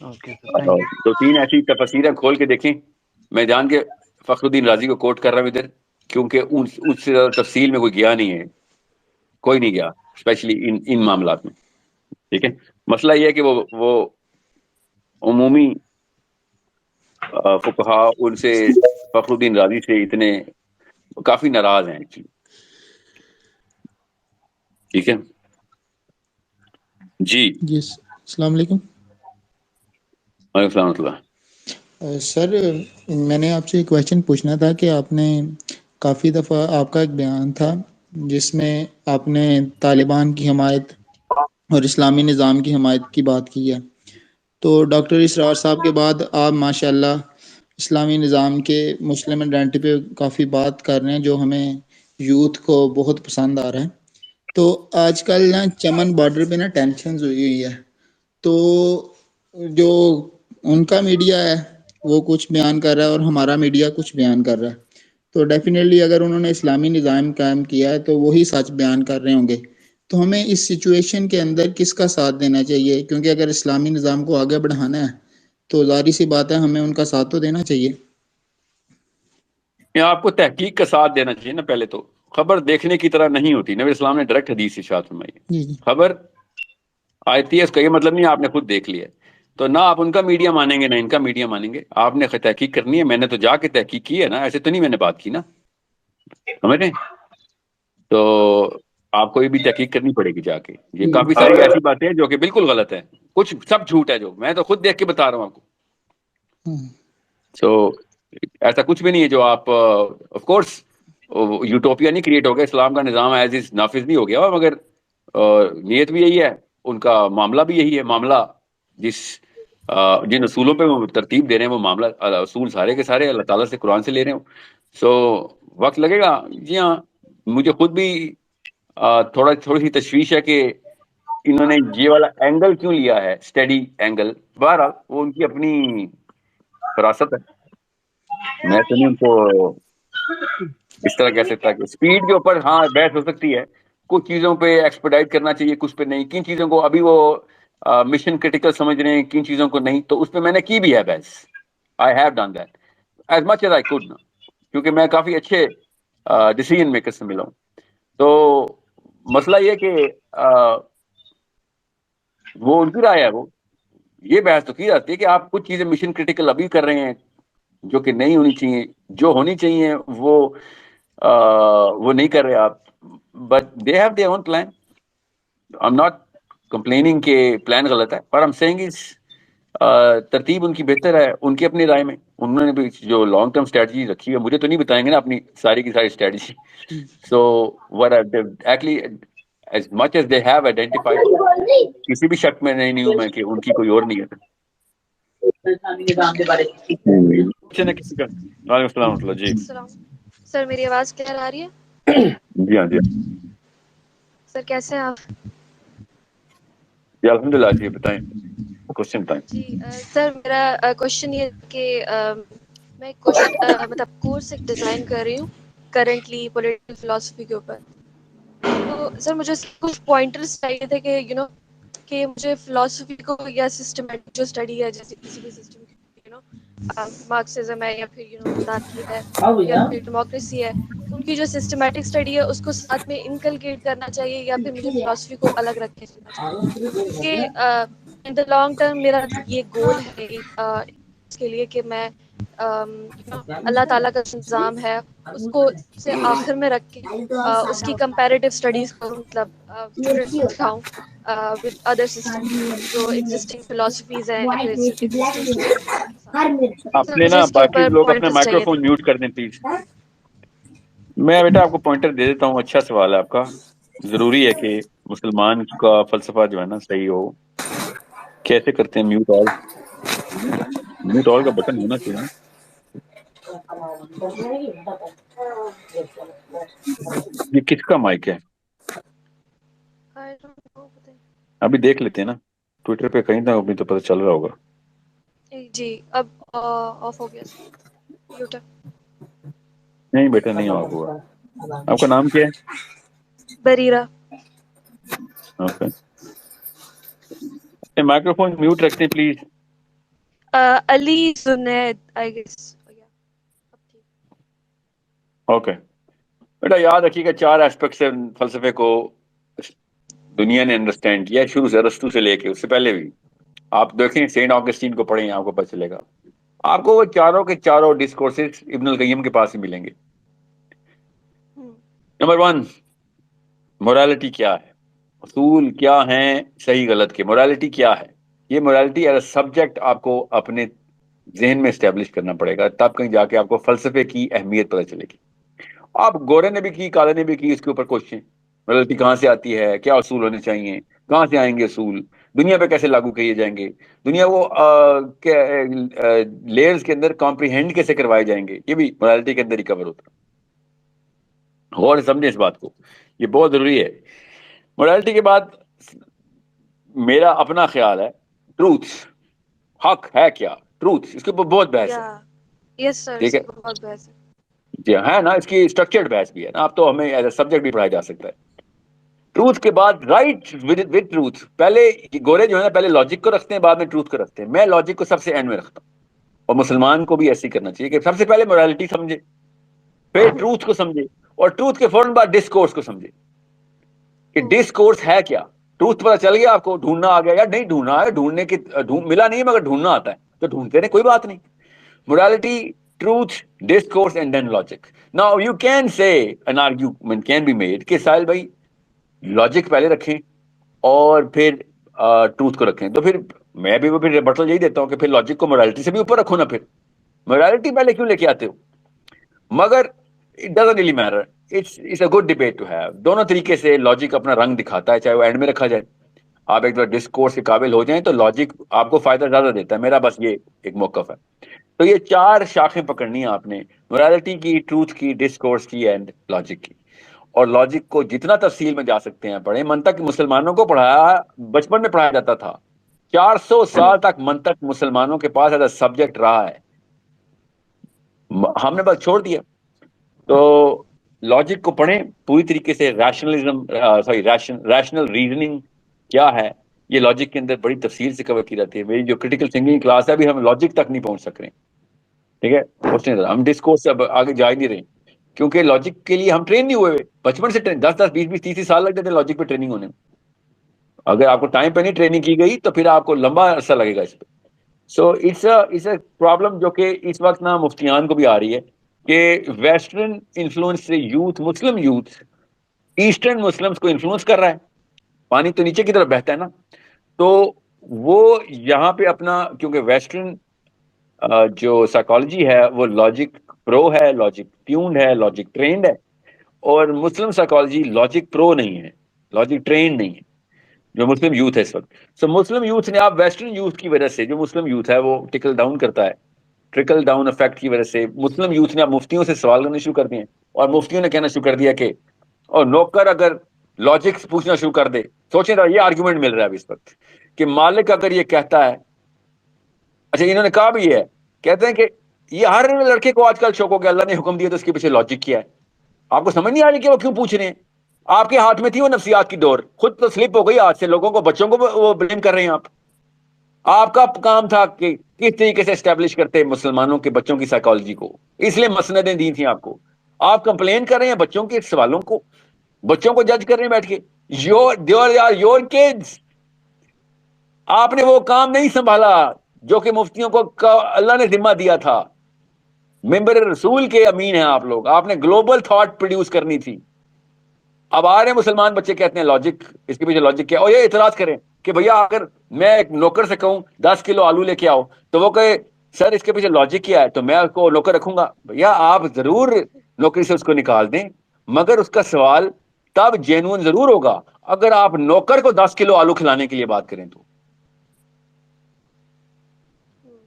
[SPEAKER 2] تو 3 ایسی تفسیریں کھول کے دیکھیں. میں جان کے فخر الدین رازی کو کوٹ کر رہا ہوں ادھر کیونکہ اس سے زیادہ تفصیل میں کوئی گیا نہیں ہے, کوئی نہیں گیا اسپیشلی ان معاملات میں. ٹھیک ہے. مسئلہ یہ ہے کہ وہ عمومی فقہا ان سے فخر الدین رازی سے اتنے کافی ناراض ہیں ایکچولی. ٹھیک ہے جی.
[SPEAKER 5] السلام علیکم.
[SPEAKER 2] وعلیکم السلام ورحمۃ اللہ.
[SPEAKER 5] سر میں نے آپ سے ایک کویشچن پوچھنا تھا کہ آپ نے کافی دفعہ آپ کا ایک بیان تھا جس میں آپ نے طالبان کی حمایت اور اسلامی نظام کی حمایت کی بات کی ہے. تو ڈاکٹر اسرار صاحب کے بعد آپ ماشاءاللہ اسلامی نظام کے مسلم آئیڈینٹی پہ کافی بات کر رہے ہیں جو ہمیں یوتھ کو بہت پسند آ رہا ہے. تو آج کل نا چمن بارڈر پہ نا ٹینشنز ہوئی ہے, تو جو ان کا میڈیا ہے وہ کچھ بیان کر رہا ہے اور ہمارا میڈیا کچھ بیان کر رہا ہے. تو ڈیفینیٹلی اگر انہوں نے اسلامی نظام قائم کیا ہے تو وہی سچ بیان کر رہے ہوں گے. تو ہمیں اس سچویشن کے اندر کس کا ساتھ دینا چاہیے؟ کیونکہ اگر اسلامی نظام کو آگے بڑھانا ہے تو ظاہری سی بات ہے ہمیں ان کا ساتھ تو دینا چاہیے.
[SPEAKER 2] آپ کو تحقیق کا ساتھ دینا چاہیے نا. پہلے تو خبر دیکھنے کی طرح نہیں ہوتی. نبی اسلام نے ڈائریکٹ حدیث ارشاد فرمائی خبر آیتی ہے اس کا یہ مطلب نہیں آپ نے خود دیکھ لیا. تو نہ آپ ان کا میڈیا مانیں گے نہ ان کا میڈیا مانیں گے. آپ نے تحقیق کرنی ہے. میں نے تو جا کے تحقیق کی ہے نا, ایسے تو نہیں میں نے بات کی نا, سمجھ رہے ہیں؟ تو آپ کو یہ بھی تحقیق کرنی پڑے گی جا کے. یہ کافی ساری ایسی باتیں ہیں جو کہ بالکل غلط ہے, کچھ سب جھوٹ ہے جو میں تو خود دیکھ کے بتا رہا ہوں آپ کو. سو ایسا کچھ بھی نہیں ہے جو آپ آف کورس یوٹوپیا نہیں کریٹ ہو گیا. اسلام کا نظام ایز از نافذ نہیں ہو گیا, مگر نیت بھی یہی ہے, ان کا معاملہ بھی یہی ہے. معاملہ جن اصولوں پہ وہ ترتیب دے رہے ہیں وہ معاملہ اصول سارے کے سارے اللہ تعالیٰ سے قرآن سے لے رہے ہوں. سو وقت لگے گا. جی ہاں, مجھے خود بھی تھوڑی سی تشویش ہے کہ انہوں نے یہ والا اینگل کیوں لیا ہے, اسٹڈی اینگل. بہرحال وہ ان کی اپنی فراست ہے, میں تو نہیں ان کو اس طرح کہہ سکتا. کہ اسپیڈ کے اوپر ہاں بحث ہو سکتی ہے, کچھ چیزوں پہ ایکسپیڈائٹ کرنا چاہیے, کچھ پہ نہیں. کن چیزوں کو ابھی وہ مشن کرٹیکل سمجھ رہے ہیں, کن چیزوں کو نہیں, تو اس پہ میں نے کی بھی ہے بحث. I have done that as much as I could نا, کیونکہ میں کافی اچھے ڈیسیژن میکر سے ملا ہوں. تو مسئلہ یہ کہ وہ ان کی رائے ہے, وہ یہ بحث تو کی جاتی ہے کہ آپ کچھ چیزیں مشن کرٹیکل ابھی کر رہے ہیں جو کہ نہیں ہونی چاہیے, جو ہونی چاہیے وہ نہیں کر رہے آپ. But they have their own plan. I am not complaining کہ پلان غلط ہے, پر آئی ایم سیئنگ از ترتیب ان کی بہتر ہے ان کی اپنی رائے میں. انہوں نے بھی جو لانگ ٹرم اسٹریٹجی رکھی ہے, مجھے تو نہیں بتائیں گے نا اپنی ساری کی ساری strategy. So what actually as much as they have identified, کسی بھی شک میں نہیں ہوں میں کہ ان کی کوئی اور نہیں ہے. کسی کا وعلیکم السلام ورحمۃ اللہ. جی
[SPEAKER 6] السلام سر, میری آواز کلیئر آ رہی ہے؟
[SPEAKER 2] جی ہاں جی
[SPEAKER 6] سر کیسے ہیں آپ؟
[SPEAKER 2] جی الحمد للہ. جی بتائیں, کوشچن ٹائم.
[SPEAKER 6] جی سر, میرا کوشچن یہ ہے کہ میں مطلب کورس ایک ڈیزائن کر رہی ہوں کرنٹلی پولیٹیکل فلاسفی کے اوپر. تو سر مجھے کچھ پوائنٹرز چاہیے تھے کہ کہ مجھے فلاسفی کو یا سسٹمیٹک جو اسٹڈی ہے جیسے کسی بھی سسٹم کی مارکسزم ہے یا پھر مونارکی ہے یا پھر ڈیموکریسی ہے, ان کی جو سسٹمیٹک اسٹڈی ہے اس کو ساتھ میں انکلکیٹ کرنا چاہیے یا پھر مجھے فلاسفی کو الگ رکھ کے چلنا چاہیے. کیونکہ ان دا لانگ ٹرم میرا یہ گول ہے اس کے لیے کہ میں اللہ تعالیٰ کا نظام ہے اس کو سے آخر میں رکھ کے اس کی کمپیریٹیو اسٹڈیز کروں, مطلب اسٹوڈنٹس کو دکھاؤں ود ادر سسٹم جو ایگزسٹنگ فلاسفیز ہیں یا پھر ایگزسٹنگ سسٹمز کے ساتھ. سر
[SPEAKER 2] اپنے
[SPEAKER 6] مجھے
[SPEAKER 2] نا
[SPEAKER 6] اس کے
[SPEAKER 2] باقی
[SPEAKER 6] اوپر
[SPEAKER 2] لوگ اپنے
[SPEAKER 6] پوائنٹرز
[SPEAKER 2] مائکرو
[SPEAKER 6] چاہیے
[SPEAKER 2] فون
[SPEAKER 6] تھے.
[SPEAKER 2] میوٹ کر دیں پلیز. میں بیٹا آپ کو پوائنٹر دے دیتا ہوں. اچھا سوال ہے آپ کا. ضروری ہے کہ مسلمان کا فلسفہ جو ہے نا صحیح ہو. کیسے کرتے ہیں میوٹ آل؟ میوٹ آل کا بٹن ہونا چاہیے نا. یہ کس کا مائک ہے؟
[SPEAKER 6] I don't know, بتائیں.
[SPEAKER 2] ابھی دیکھ لیتے ہیں نا, ٹویٹر پہ کہیں نہ ابھی تو پتہ چل رہا ہوگا.
[SPEAKER 6] جی اب آف ہو گیا سر, میوٹ ہے.
[SPEAKER 2] نہیں بیٹا نہیں ہوا. آپ کا نام کیا ہے؟
[SPEAKER 6] Barirah.
[SPEAKER 2] Okay, microphone mute رکھتے ہیں please.
[SPEAKER 6] Ali Zunaid I guess.
[SPEAKER 2] Okay بیٹا, یاد رکھیے گا 4 ایسپیکٹ سے فلسفے کو دنیا نے انڈرسٹینڈ کیا شروع سے, ارسطو سے لے کے اس سے پہلے بھی. آپ دیکھیں سینٹ آگسٹین کو پڑھیں, آپ کو پتہ چلے گا. آپ کو وہ چاروں کے چاروں ڈسکورسز ابن القیم کے پاس ہی ملیں گے. نمبر 1, مورالٹی کیا ہے, اصول کیا ہیں صحیح غلط کے. مورالٹی کیا ہے, یہ مورالٹی ایز اے سبجیکٹ آپ کو اپنے ذہن میں اسٹیبلش کرنا پڑے گا, تب کہیں جا کے آپ کو فلسفے کی اہمیت پتہ چلے گی. آپ گورے نے بھی کی, کالے نے بھی کی, اس کے اوپر کوشچن مورالٹی کہاں سے آتی ہے, کیا اصول ہونے چاہیے, کہاں سے آئیں گے اصول, دنیا پہ کیسے لاگو کیے جائیں گے, دنیا وہ لیئرز کے اندر کمپریہینڈ کیسے کروائے جائیں گے, یہ بھی مورالٹی کے اندر ہی کور ہوتا ہے. غور سے سمجھیں اس بات کو, یہ بہت ضروری ہے. مورالٹی کے بعد میرا اپنا خیال ہے ٹروتھ, حق ہے کیا, ٹروتھ, اس کے اوپر بہت بحث ہے.
[SPEAKER 6] یس سر,
[SPEAKER 2] ٹھیک
[SPEAKER 6] اس
[SPEAKER 2] ہے
[SPEAKER 6] کے بہت بحث ہے.
[SPEAKER 2] جی ہے نا, اس کی اسٹرکچرڈ بحث بھی ہے نا. اب تو ہمیں ایز اے سبجیکٹ بھی پڑھایا جا سکتا ہے. ٹروتھ کے بعد رائٹ ود ٹروتھ. پہلے گورے جو ہے نا پہلے لاجک کو رکھتے ہیں, بعد میں ٹروتھ کو رکھتے ہیں. میں لاجک کو سب سے اینڈ میں رکھتا ہوں, اور مسلمان کو بھی ایسے ہی کرنا چاہیے کہ سب سے پہلے مورالٹی سمجھے, پھر ٹروتھ کو سمجھے, اور ٹروتھ کے فوراً بعد ڈسکورس کو سمجھے کہ ڈسکورس ہے کیا. ٹروتھ پتہ چل گیا آپ کو, ڈھونڈنا آ گیا, یا نہیں ڈھونڈنا ہے, ڈھونڈنے کی ملا نہیں مگر ڈھونڈنا آتا ہے تو ڈھونڈتے رہے, کوئی بات نہیں. Morality, truth, discourse and then logic. Now you can say an argument can be made کہ ساحل بھائی لاجک پہلے رکھیں اور پھر ٹروتھ کو رکھیں, تو پھر میں بھی وہ پھر ریبٹل یہی دیتا ہوں کہ پھر لاجک کو morality سے بھی اوپر رکھو نا. پھر morality پہلے کیوں لے کے آتے ہو؟ مگر it doesn't really matter. It's a good debate to have. دونوں طریقے سے لاجک اپنا رنگ دکھاتا ہے, چاہے وہ اینڈ میں رکھا جائے. آپ ایک بار ڈسکورس کے قابل ہو جائیں تو لاجک آپ کو فائدہ زیادہ دیتا ہے. میرا بس یہ ایک موقف ہے. تو یہ 4 شاخیں پکڑنی ہیں آپ نے، مورالٹی کی، ٹروتھ کی، ڈسکورس کی اینڈ لاجک کی. اور لاجک کو جتنا تفصیل میں جا سکتے ہیں پڑھیں. منطق مسلمانوں کو پڑھایا، بچپن میں پڑھایا جاتا تھا. 400 سال تک منطق مسلمانوں کے پاس ایز اے سبجیکٹ رہا ہے، ہم نے بس چھوڑ دیا. تو لاجک کو پڑھیں پوری طریقے سے. ریشنل ریزننگ کیا ہے یہ لاجک کے اندر بڑی تفصیل سے کور کی جاتی ہے. میری جو کرٹیکل تھنکنگ کلاس ہے ابھی ہم لاجک تک نہیں پہنچ سک رہے ہیں، ٹھیک ہے. اس نے ہم ڈسکورس اب آگے جا ہی نہیں رہے کیونکہ لاجک کے لیے ہم ٹرین نہیں ہوئے. بچپن سے 10 20 30 سال لگ جاتے ہیں لاجک پہ ٹریننگ ہونے میں. اگر آپ کو ٹائم پہ نہیں ٹریننگ کی گئی تو پھر آپ کو لمبا عرصہ لگے گا اس پہ. سو اٹس اے پرابلم جو کہ اس وقت نا مفتیان کو بھی آ رہی ہے کہ ویسٹرن انفلوئنس سے youth, Muslim youth eastern Muslims کو انفلوئنس کر رہا ہے. پانی تو نیچے کی طرف بہتا ہے نا. تو وہ یہاں پہ اپنا، کیونکہ ویسٹرن جو سائیکالوجی ہے وہ لاجک پرو ہے، لاجک ٹیونڈ ہے، لاجک ٹرینڈ ہے. اور مسلم سائیکالوجی لاجک پرو نہیں ہے، لاجک ٹرینڈ نہیں ہے جو مسلم یوتھ ہے اس وقت. سو مسلم یوتھ نے، آپ ویسٹرن یوتھ کی وجہ سے، جو مسلم یوتھ ہے وہ ٹکل ڈاؤن کرتا ہے، ٹرکل ڈاؤن افیکٹ کی وجہ سے مسلم یوتھ نے اب مفتیوں سے سوال کرنے شروع کر دیے. اور مفتیوں نے کہنا شروع کر دیا کہ اور نوکر اگر لاجک پوچھنا شروع کر دے. سوچیں یہ آرگیومنٹ مل رہا ہے اب اس وقت کہ مالک اگر یہ کہتا ہے، اچھا انہوں نے کہا بھی ہے، کہتے ہیں کہ یہ ہر لڑکے کو آج کل شوق ہو گیا، اللہ نے حکم دیا تو اس کے پیچھے لاجک کیا ہے. آپ کو سمجھ نہیں آ رہی کہ وہ کیوں پوچھ رہے ہیں؟ آپ کے ہاتھ میں تھی وہ نفسیات کی ڈور، خود تو سلپ ہو گئی ہاتھ سے، لوگوں کو، بچوں کو وہ بلیم کر رہے ہیں. آپ کا کام تھا کہ کس طریقے سے اسٹیبلش کرتے مسلمانوں کے بچوں کی سائیکالوجی کو، اس لیے مسندیں دی تھیں آپ کو. آپ کمپلین کر رہے ہیں بچوں کے سوالوں کو، بچوں کو جج کر رہے ہیں بیٹھ کے. Your kids. آپ نے وہ کام نہیں سنبھالا جو کہ مفتیوں کو اللہ نے ذمہ دیا تھا. ممبر رسول کے امین ہیں آپ لوگ، آپ نے گلوبل تھاٹ پروڈیوس کرنی تھی. اب آ رہے ہیں مسلمان بچے کہتے ہیں لاجک، اس کے پیچھے لاجک کیا. اور یہ اعتراض کریں کہ بھیا اگر میں ایک نوکر سے کہوں 10 کلو آلو لے کے آؤ تو وہ کہے سر اس کے پیچھے لاجک کیا ہے، تو میں اس کو نوکر رکھوں گا. بھیا آپ ضرور نوکری سے اس کو نکال دیں، مگر اس کا سوال تب جینون ضرور ہوگا اگر آپ نوکر کو 10 کلو آلو کھلانے کے لیے بات کریں. تو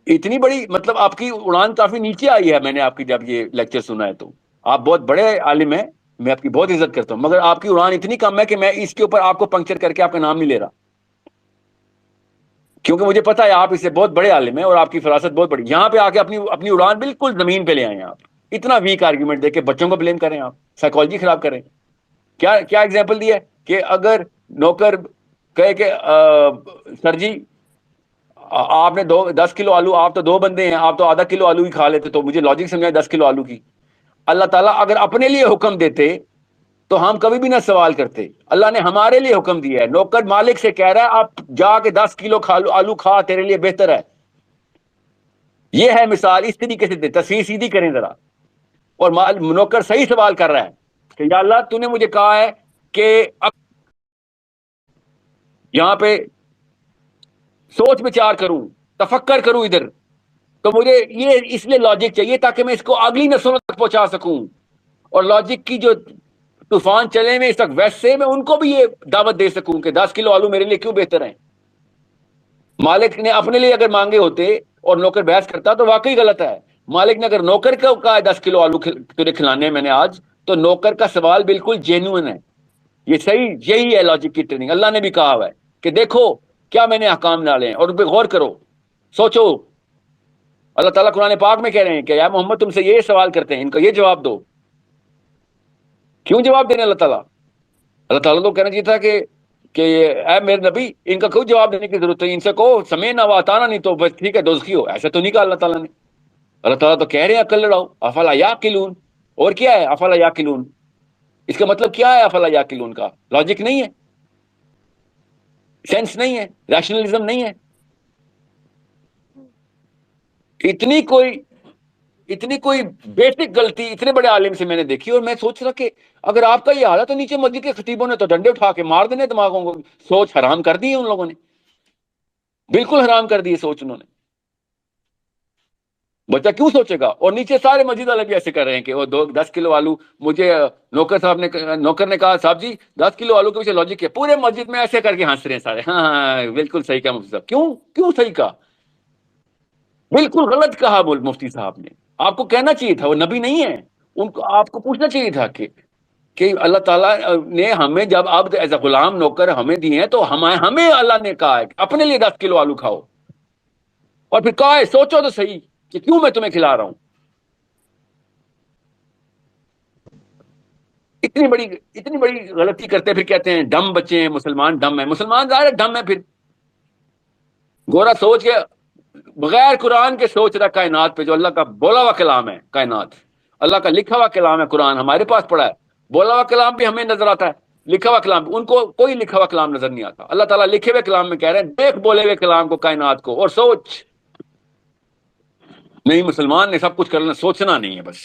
[SPEAKER 2] اتنی بڑی، مطلب آپ کی اڑان کافی نیچے آئی ہے. میں نے آپ کی جب یہ لیکچر سنا ہے تو آپ بہت بڑے عالم ہیں، میں آپ کی بہت عزت کرتا ہوں، مگر آپ کی اڑان اتنی کم ہے کہ میں اس کے اوپر آپ کو پنکچر کر کے آپ کا نام نہیں لے رہا، کیونکہ مجھے پتا ہے آپ اس سے بہت بڑے عالم ہیں اور آپ کی فراست بہت بڑی. یہاں پہ آ کے اپنی اڑان بالکل زمین پہ لے آئے ہیں. آپ اتنا ویک آرگیومنٹ دے کے بچوں کو بلیم کریں، آپ سائیکالوجی خراب کریں. کیا ایگزامپل دی ہے کہ اگر نوکر کہے کہ سر جی آپ نے 10 کلو آلو، آپ تو 2 بندے ہیں، آپ تو آدھا کلو آلو ہی کھا لیتے، تو مجھے لاجک سمجھائے 10 کلو آلو کی. اللہ تعالیٰ اگر اپنے لیے حکم دیتے تو ہم کبھی بھی نہ سوال کرتے. اللہ نے ہمارے لیے حکم دیا ہے. نوکر مالک سے کہہ رہا ہے آپ جا کے 10 کلو آلو کھا، تیرے لیے بہتر ہے. یہ ہے مثال. اس طریقے سے تصویر سیدھی کریں ذرا. اور نوکر صحیح سوال کر رہا ہے کہ یا اللہ تو نے مجھے کہا ہے کہ یہاں پہ سوچ بچار کروں، تفکر کروں ادھر، تو مجھے یہ اس لیے لاجک چاہیے تاکہ میں اس کو اگلی نسلوں تک پہنچا سکوں. اور لاجک کی جو طوفان چلے میں اس وقت ویسٹ سے، میں ان کو بھی یہ دعوت دے سکوں کہ 10 کلو آلو میرے لیے کیوں بہتر ہیں. مالک نے اپنے لیے اگر مانگے ہوتے اور نوکر بحث کرتا تو واقعی غلط ہے. مالک نے اگر نوکر کو کہا 10 کلو آلو تجھے کھلانے میں نے آج، تو نوکر کا سوال بالکل جینوئن ہے. یہ صحیح، یہی ہے لاجک کی ٹریننگ. اللہ نے بھی کہا ہوا ہے کہ دیکھو کیا میں نے احکام ڈالے ہیں اور ان پہ غور کرو، سوچو. اللہ تعالیٰ قرآن پاک میں کہہ رہے ہیں کہ یا محمد تم سے یہ سوال کرتے ہیں، ان کا یہ جواب دو. کیوں جواب دینے اللہ تعالیٰ؟ اللہ تعالیٰ کو کہنا چاہیے تھا کہ اے میرے نبی ان کا کوئی جواب دینے کی ضرورت ہے، ان سے کہو سمعنا واطعنا، نہیں تو بس ٹھیک ہے دوزخی ہو. ایسا تو نہیں کہا اللہ تعالیٰ نے. اللہ تعالیٰ تو کہہ رہے ہیں عقل لڑاؤ. افلا یعقلون. اور کیا ہے افلا یعقلون؟ اس کا مطلب کیا ہے افلا یعقلون کا؟ لاجک نہیں ہے، سینس نہیں ہے، ریشنلزم نہیں ہے. اتنی کوئی بیسک غلطی اتنے بڑے عالم سے میں نے دیکھی. اور میں سوچ رہا کہ اگر آپ کا یہ حال ہے تو نیچے مسجد کے خطیبوں نے تو ڈنڈے اٹھا کے مار دینے دماغوں کو. سوچ حرام کر دی ہے ان لوگوں نے، بالکل حرام کر دی ہے سوچ انہوں نے. بچہ کیوں سوچے گا؟ اور نیچے سارے مسجد والے بھی ایسے کر رہے ہیں کہ وہ 10 کلو آلو مجھے نوکر نے کہا صاحب جی 10 کلو آلو کے پیچھے لاجک ہے. پورے مسجد میں ایسے کر کے ہنس رہے ہیں سارے. ہاں بالکل صحیح کہا مفتی صاحب. کیوں صحیح کہا؟ بالکل غلط کہا مفتی صاحب نے. آپ کو کہنا چاہیے تھا, وہ نبی نہیں ہے, ان کو آپ کو پوچھنا چاہیے تھا کہ اللہ تعالیٰ نے ہمیں جب عبد ایز اے غلام نوکر ہمیں دیے ہیں تو ہمیں اللہ نے کہا ہے اپنے لیے 10 کلو آلو کھاؤ, اور پھر کہا ہے سوچو تو صحیح کہ کیوں میں تمہیں کھلا رہا ہوں. اتنی بڑی غلطی کرتے پھر کہتے ہیں ڈم بچے ہیں, مسلمان ڈم ہے. مسلمان ظاہر ڈم ہے, پھر گورا سوچ کے بغیر قرآن کے سوچ رہا ہے کائنات پہ, جو اللہ کا بولا ہوا کلام ہے. کائنات اللہ کا لکھا ہوا کلام ہے, قرآن ہمارے پاس پڑا ہے, بولا ہوا کلام بھی ہمیں نظر آتا ہے, لکھا ہوا کلام ان کو کوئی لکھا ہوا کلام نظر نہیں آتا. اللہ تعالیٰ لکھے ہوئے کلام میں کہہ رہے ہیں دیکھ بولے ہوئے کلام کو, کائنات کو, اور سوچ. نہیں, مسلمان نے سب کچھ کرنا, سوچنا نہیں ہے, بس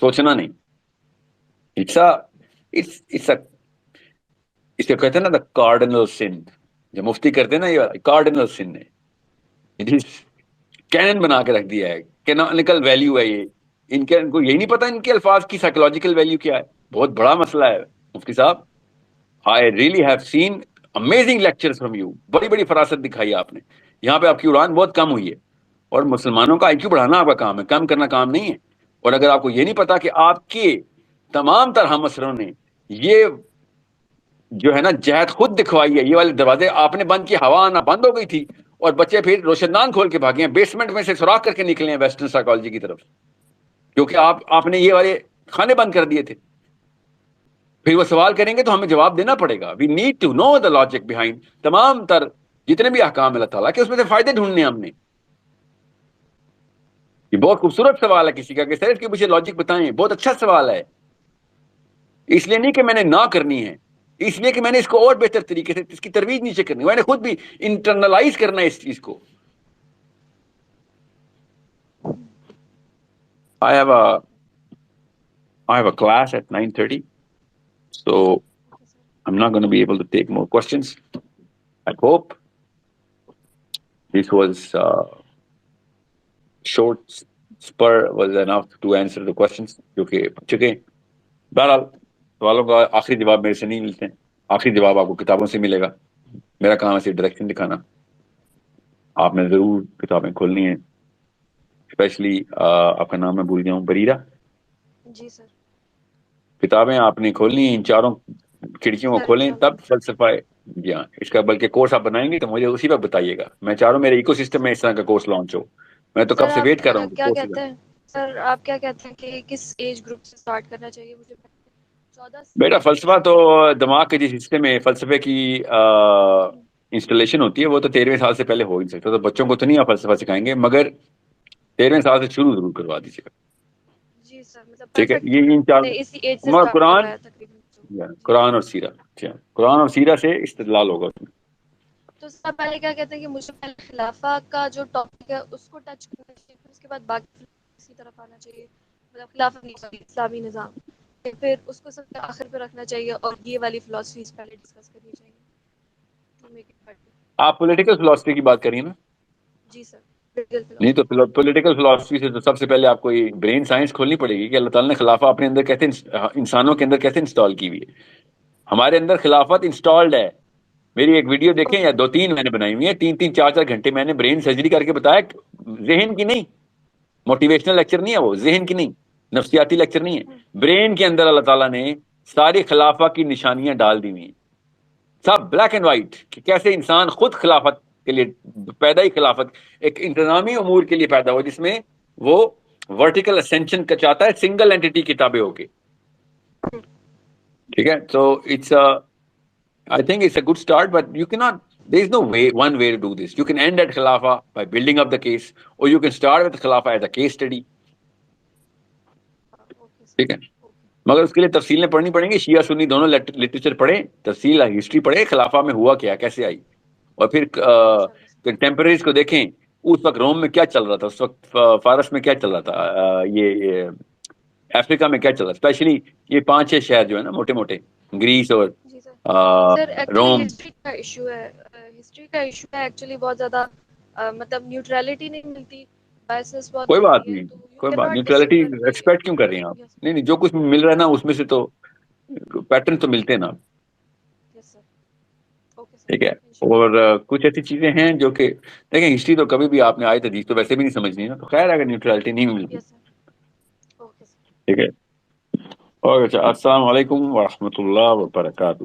[SPEAKER 2] سوچنا نہیں. اس کو کہتے ہیں نا دا کارڈنل سن, جو مفتی کرتے ہیں نا, یہ کارڈنل سن ہے. کینن بنا کے رکھ دیا ہے, کینونیکل ویلیو ہے یہ. ان کو یہی نہیں پتا ان کے الفاظ کی سائیکولوجیکل ویلیو کیا ہے. بہت بڑا مسئلہ ہے مفتی صاحب. I really have seen amazing lectures from you. بڑی بڑی فراست دکھائی آپ نے. یہاں پہ آپ کی اڑان بہت کم ہوئی ہے, اور مسلمانوں کا IQ بڑھانا آپ کا کام ہے, کم کرنا کام نہیں ہے. اور اگر آپ کو یہ نہیں پتا کہ آپ کے تمام تر ہم اثروں نے یہ جو ہے نا جہد خود دکھوائی ہے, یہ والے دروازے آپ نے بند کیے, ہوا آنا بند ہو گئی تھی, اور بچے پھر روشن دان کھول کے بھاگے ہیں, بیسمنٹ میں سے سوراخ کر کے نکلے ہیں ویسٹرن سائیکالوجی کی طرف, کیونکہ آپ نے یہ والے کھانے بند کر دیے تھے. پھر وہ سوال کریں گے تو ہمیں جواب دینا پڑے گا. We need to know the logic behind تمام تر جتنے بھی احکام اللہ تعالیٰ کے, اس میں سے فائدے ڈھونڈنے ہم نے. یہ بہت خوبصورت سوال ہے کسی کا کہ سر اس کے پیچھے لاجک بتائیں. بہت اچھا سوال ہے, اس لیے نہیں کہ میں نے نہ کرنی ہے, اس لیے کہ میں نے اس کو اور بہتر طریقے سے اس کی ترویج نیچے کرنی, میں نے خود بھی انٹرنلائز کرنا ہے اس چیز کو. I have a class at 9:30, so I'm not going to be able to take more questions. I hope this was short spur was enough to answer the questions. کیونکہ چکے بہرحال سوالوں کا آخری جواب میرے سے نہیں ملتے ہیں, آخری جواب آپ کو کتابوں سے ملے گا. میرا کام ہے صرف ڈائریکشن دکھانا. آپ نے ضرور کتابیں کھولنی ہیں, اسپیشلی آپ کا نام میں بھول گیا ہوں, بریرہ.
[SPEAKER 6] جی سر.
[SPEAKER 2] کتابیں آپ نے کھولنی ہیں, ان چاروں کھڑکیوں کو کھولیں تب فلسفہ. جی ہاں, اس کا بلکہ کورس آپ بنائیں گے تو مجھے اسی وقت بتائیے گا. میں چاروں میرے ایکو سسٹم میں اس طرح کا کورس لانچ ہو. میں تو کب سے ویٹ کر رہا ہوں.
[SPEAKER 6] کیا کہتے ہیں سر, آپ کیا کہتے ہیں کہ کس ایج گروپ سے سٹارٹ کرنا چاہیے مجھے؟ 14
[SPEAKER 2] بیٹا فلسفہ تو دماغ کے جس حصے میں فلسفے کی انسٹالیشن ہوتی ہے وہ تو 13ویں سال سے پہلے ہو ہی نہیں سکتا. تو بچوں کو تو نہیں آپ فلسفہ سکھائیں گے, مگر 13ویں سال سے شروع ضرور کروا دیجیے گا.
[SPEAKER 6] جی سر, مطلب
[SPEAKER 2] ٹھیک ہے, یہ ان چار
[SPEAKER 6] اسی ایج سے سٹارٹ کروایا تقریباً.
[SPEAKER 2] قرآن اور سیرہ, قرآن اور سیرہ سے استدلال ہوگا اس میں.
[SPEAKER 6] تو سب پہلے کیا کہتے ہیں کہ مجھے پہلے خلافہ کا جو ٹاپک ہے اس کو ٹچ کرنا چاہیے, پھر اس کے بعد باقی اسی طرف آنا چاہیے, مطلب خلافہ اسلامی نظام, پھر اس کو سب سے آخر پہ رکھنا چاہیے, اور یہ والی فلاسفیز پہلے ڈسکس کرنی چاہیے.
[SPEAKER 2] آپ پولیٹیکل فلاسفی کی بات کریے نا.
[SPEAKER 6] جی سر.
[SPEAKER 2] نہیں تو پولیٹیکل فلاسفی سے تو سب سے پہلے آپ کو یہ برین سائنس کھولنی پڑے گی کہ اللہ تعالیٰ نے خلافہ اپنے اندر کیسے, انسانوں کے اندر کیسے انسٹال کی ہوئی ہے. ہمارے اندر خلافت انسٹالڈ ہے. میری ایک ویڈیو دیکھیں, یا 2-3 میں نے بنائی ہوئی ہے, 3-3 4-4 گھنٹے میں نے برین سرجری کر کے بتایا. ذہن کی نہیں, موٹیویشنل لیکچر نہیں ہے وہ, ذہن کی نہیں, نفسیاتی لیکچر نہیں ہے. برین کے اندر اللہ تعالیٰ نے ساری خلافہ کی نشانیاں ڈال دی ہوئی ہیں, سب بلیک اینڈ وائٹ, کہ کیسے انسان خود خلافت کے لیے پیدا ہی خلافت ایک انتظامی امور کے لیے پیدا ہو, جس میں وہ ورٹیکل اسینشن کا چاہتا ہے, سنگل اینٹی کتابیں ہو کے. ٹھیک ہے, تو it's I think it's a good start, but you cannot, there is no one way to do this. You can end at Khilafah by building up the case, or you can start with Khilafah as a case study. ٹھیک ہے, مگر اس کے لیے تفصیلیں پڑھنی پڑیں گی. شیعہ سنی دونوں لٹریچر پڑھیں, تفصیل ہسٹری پڑھیں, خلافہ میں ہوا کیا, کیسے آئی, اور پھر کنٹمپریریز کو دیکھیں. اس وقت روم میں کیا چل رہا تھا, اس وقت فارس میں کیا چل رہا تھا, یہ افریقہ میں کیا چل رہا تھا. اسپیشلی یہ 5-6 شہر جو ہے نا موٹے موٹے, گریس اور روم.
[SPEAKER 6] ہسٹری کا ایشو ہے ایکچولی بہت زیادہ, مطلب نیوٹرلٹی نہیں ملتی, بائسس بہت
[SPEAKER 2] کوئی بات
[SPEAKER 6] ملتی ہے,
[SPEAKER 2] نہیں,
[SPEAKER 6] تو یو
[SPEAKER 2] کوئی
[SPEAKER 6] کین
[SPEAKER 2] بات,
[SPEAKER 6] ناٹ
[SPEAKER 2] نیوٹرلٹی
[SPEAKER 6] ڈسیپل.
[SPEAKER 2] ایکسپیکٹ کیوں کر رہی ہیں آپ؟ نہیں نہیں, جو کچھ مل رہا ہے نا اس میں سے تو پیٹرن تو ملتے ہیں نا.
[SPEAKER 6] یس سر. اوکے.
[SPEAKER 2] ٹھیک ہے. اور کچھ ایسی چیزیں ہیں جو کہ دیکھیں ہسٹری تو کبھی بھی آپ نے آیت حدیث تو ویسے بھی نہیں سمجھنی نا، تو خیر اگر نیوٹرلٹی نہیں ملتی. ٹھیک ہے. اوکے. السلام علیکم ورحمۃ اللہ وبرکاتہ.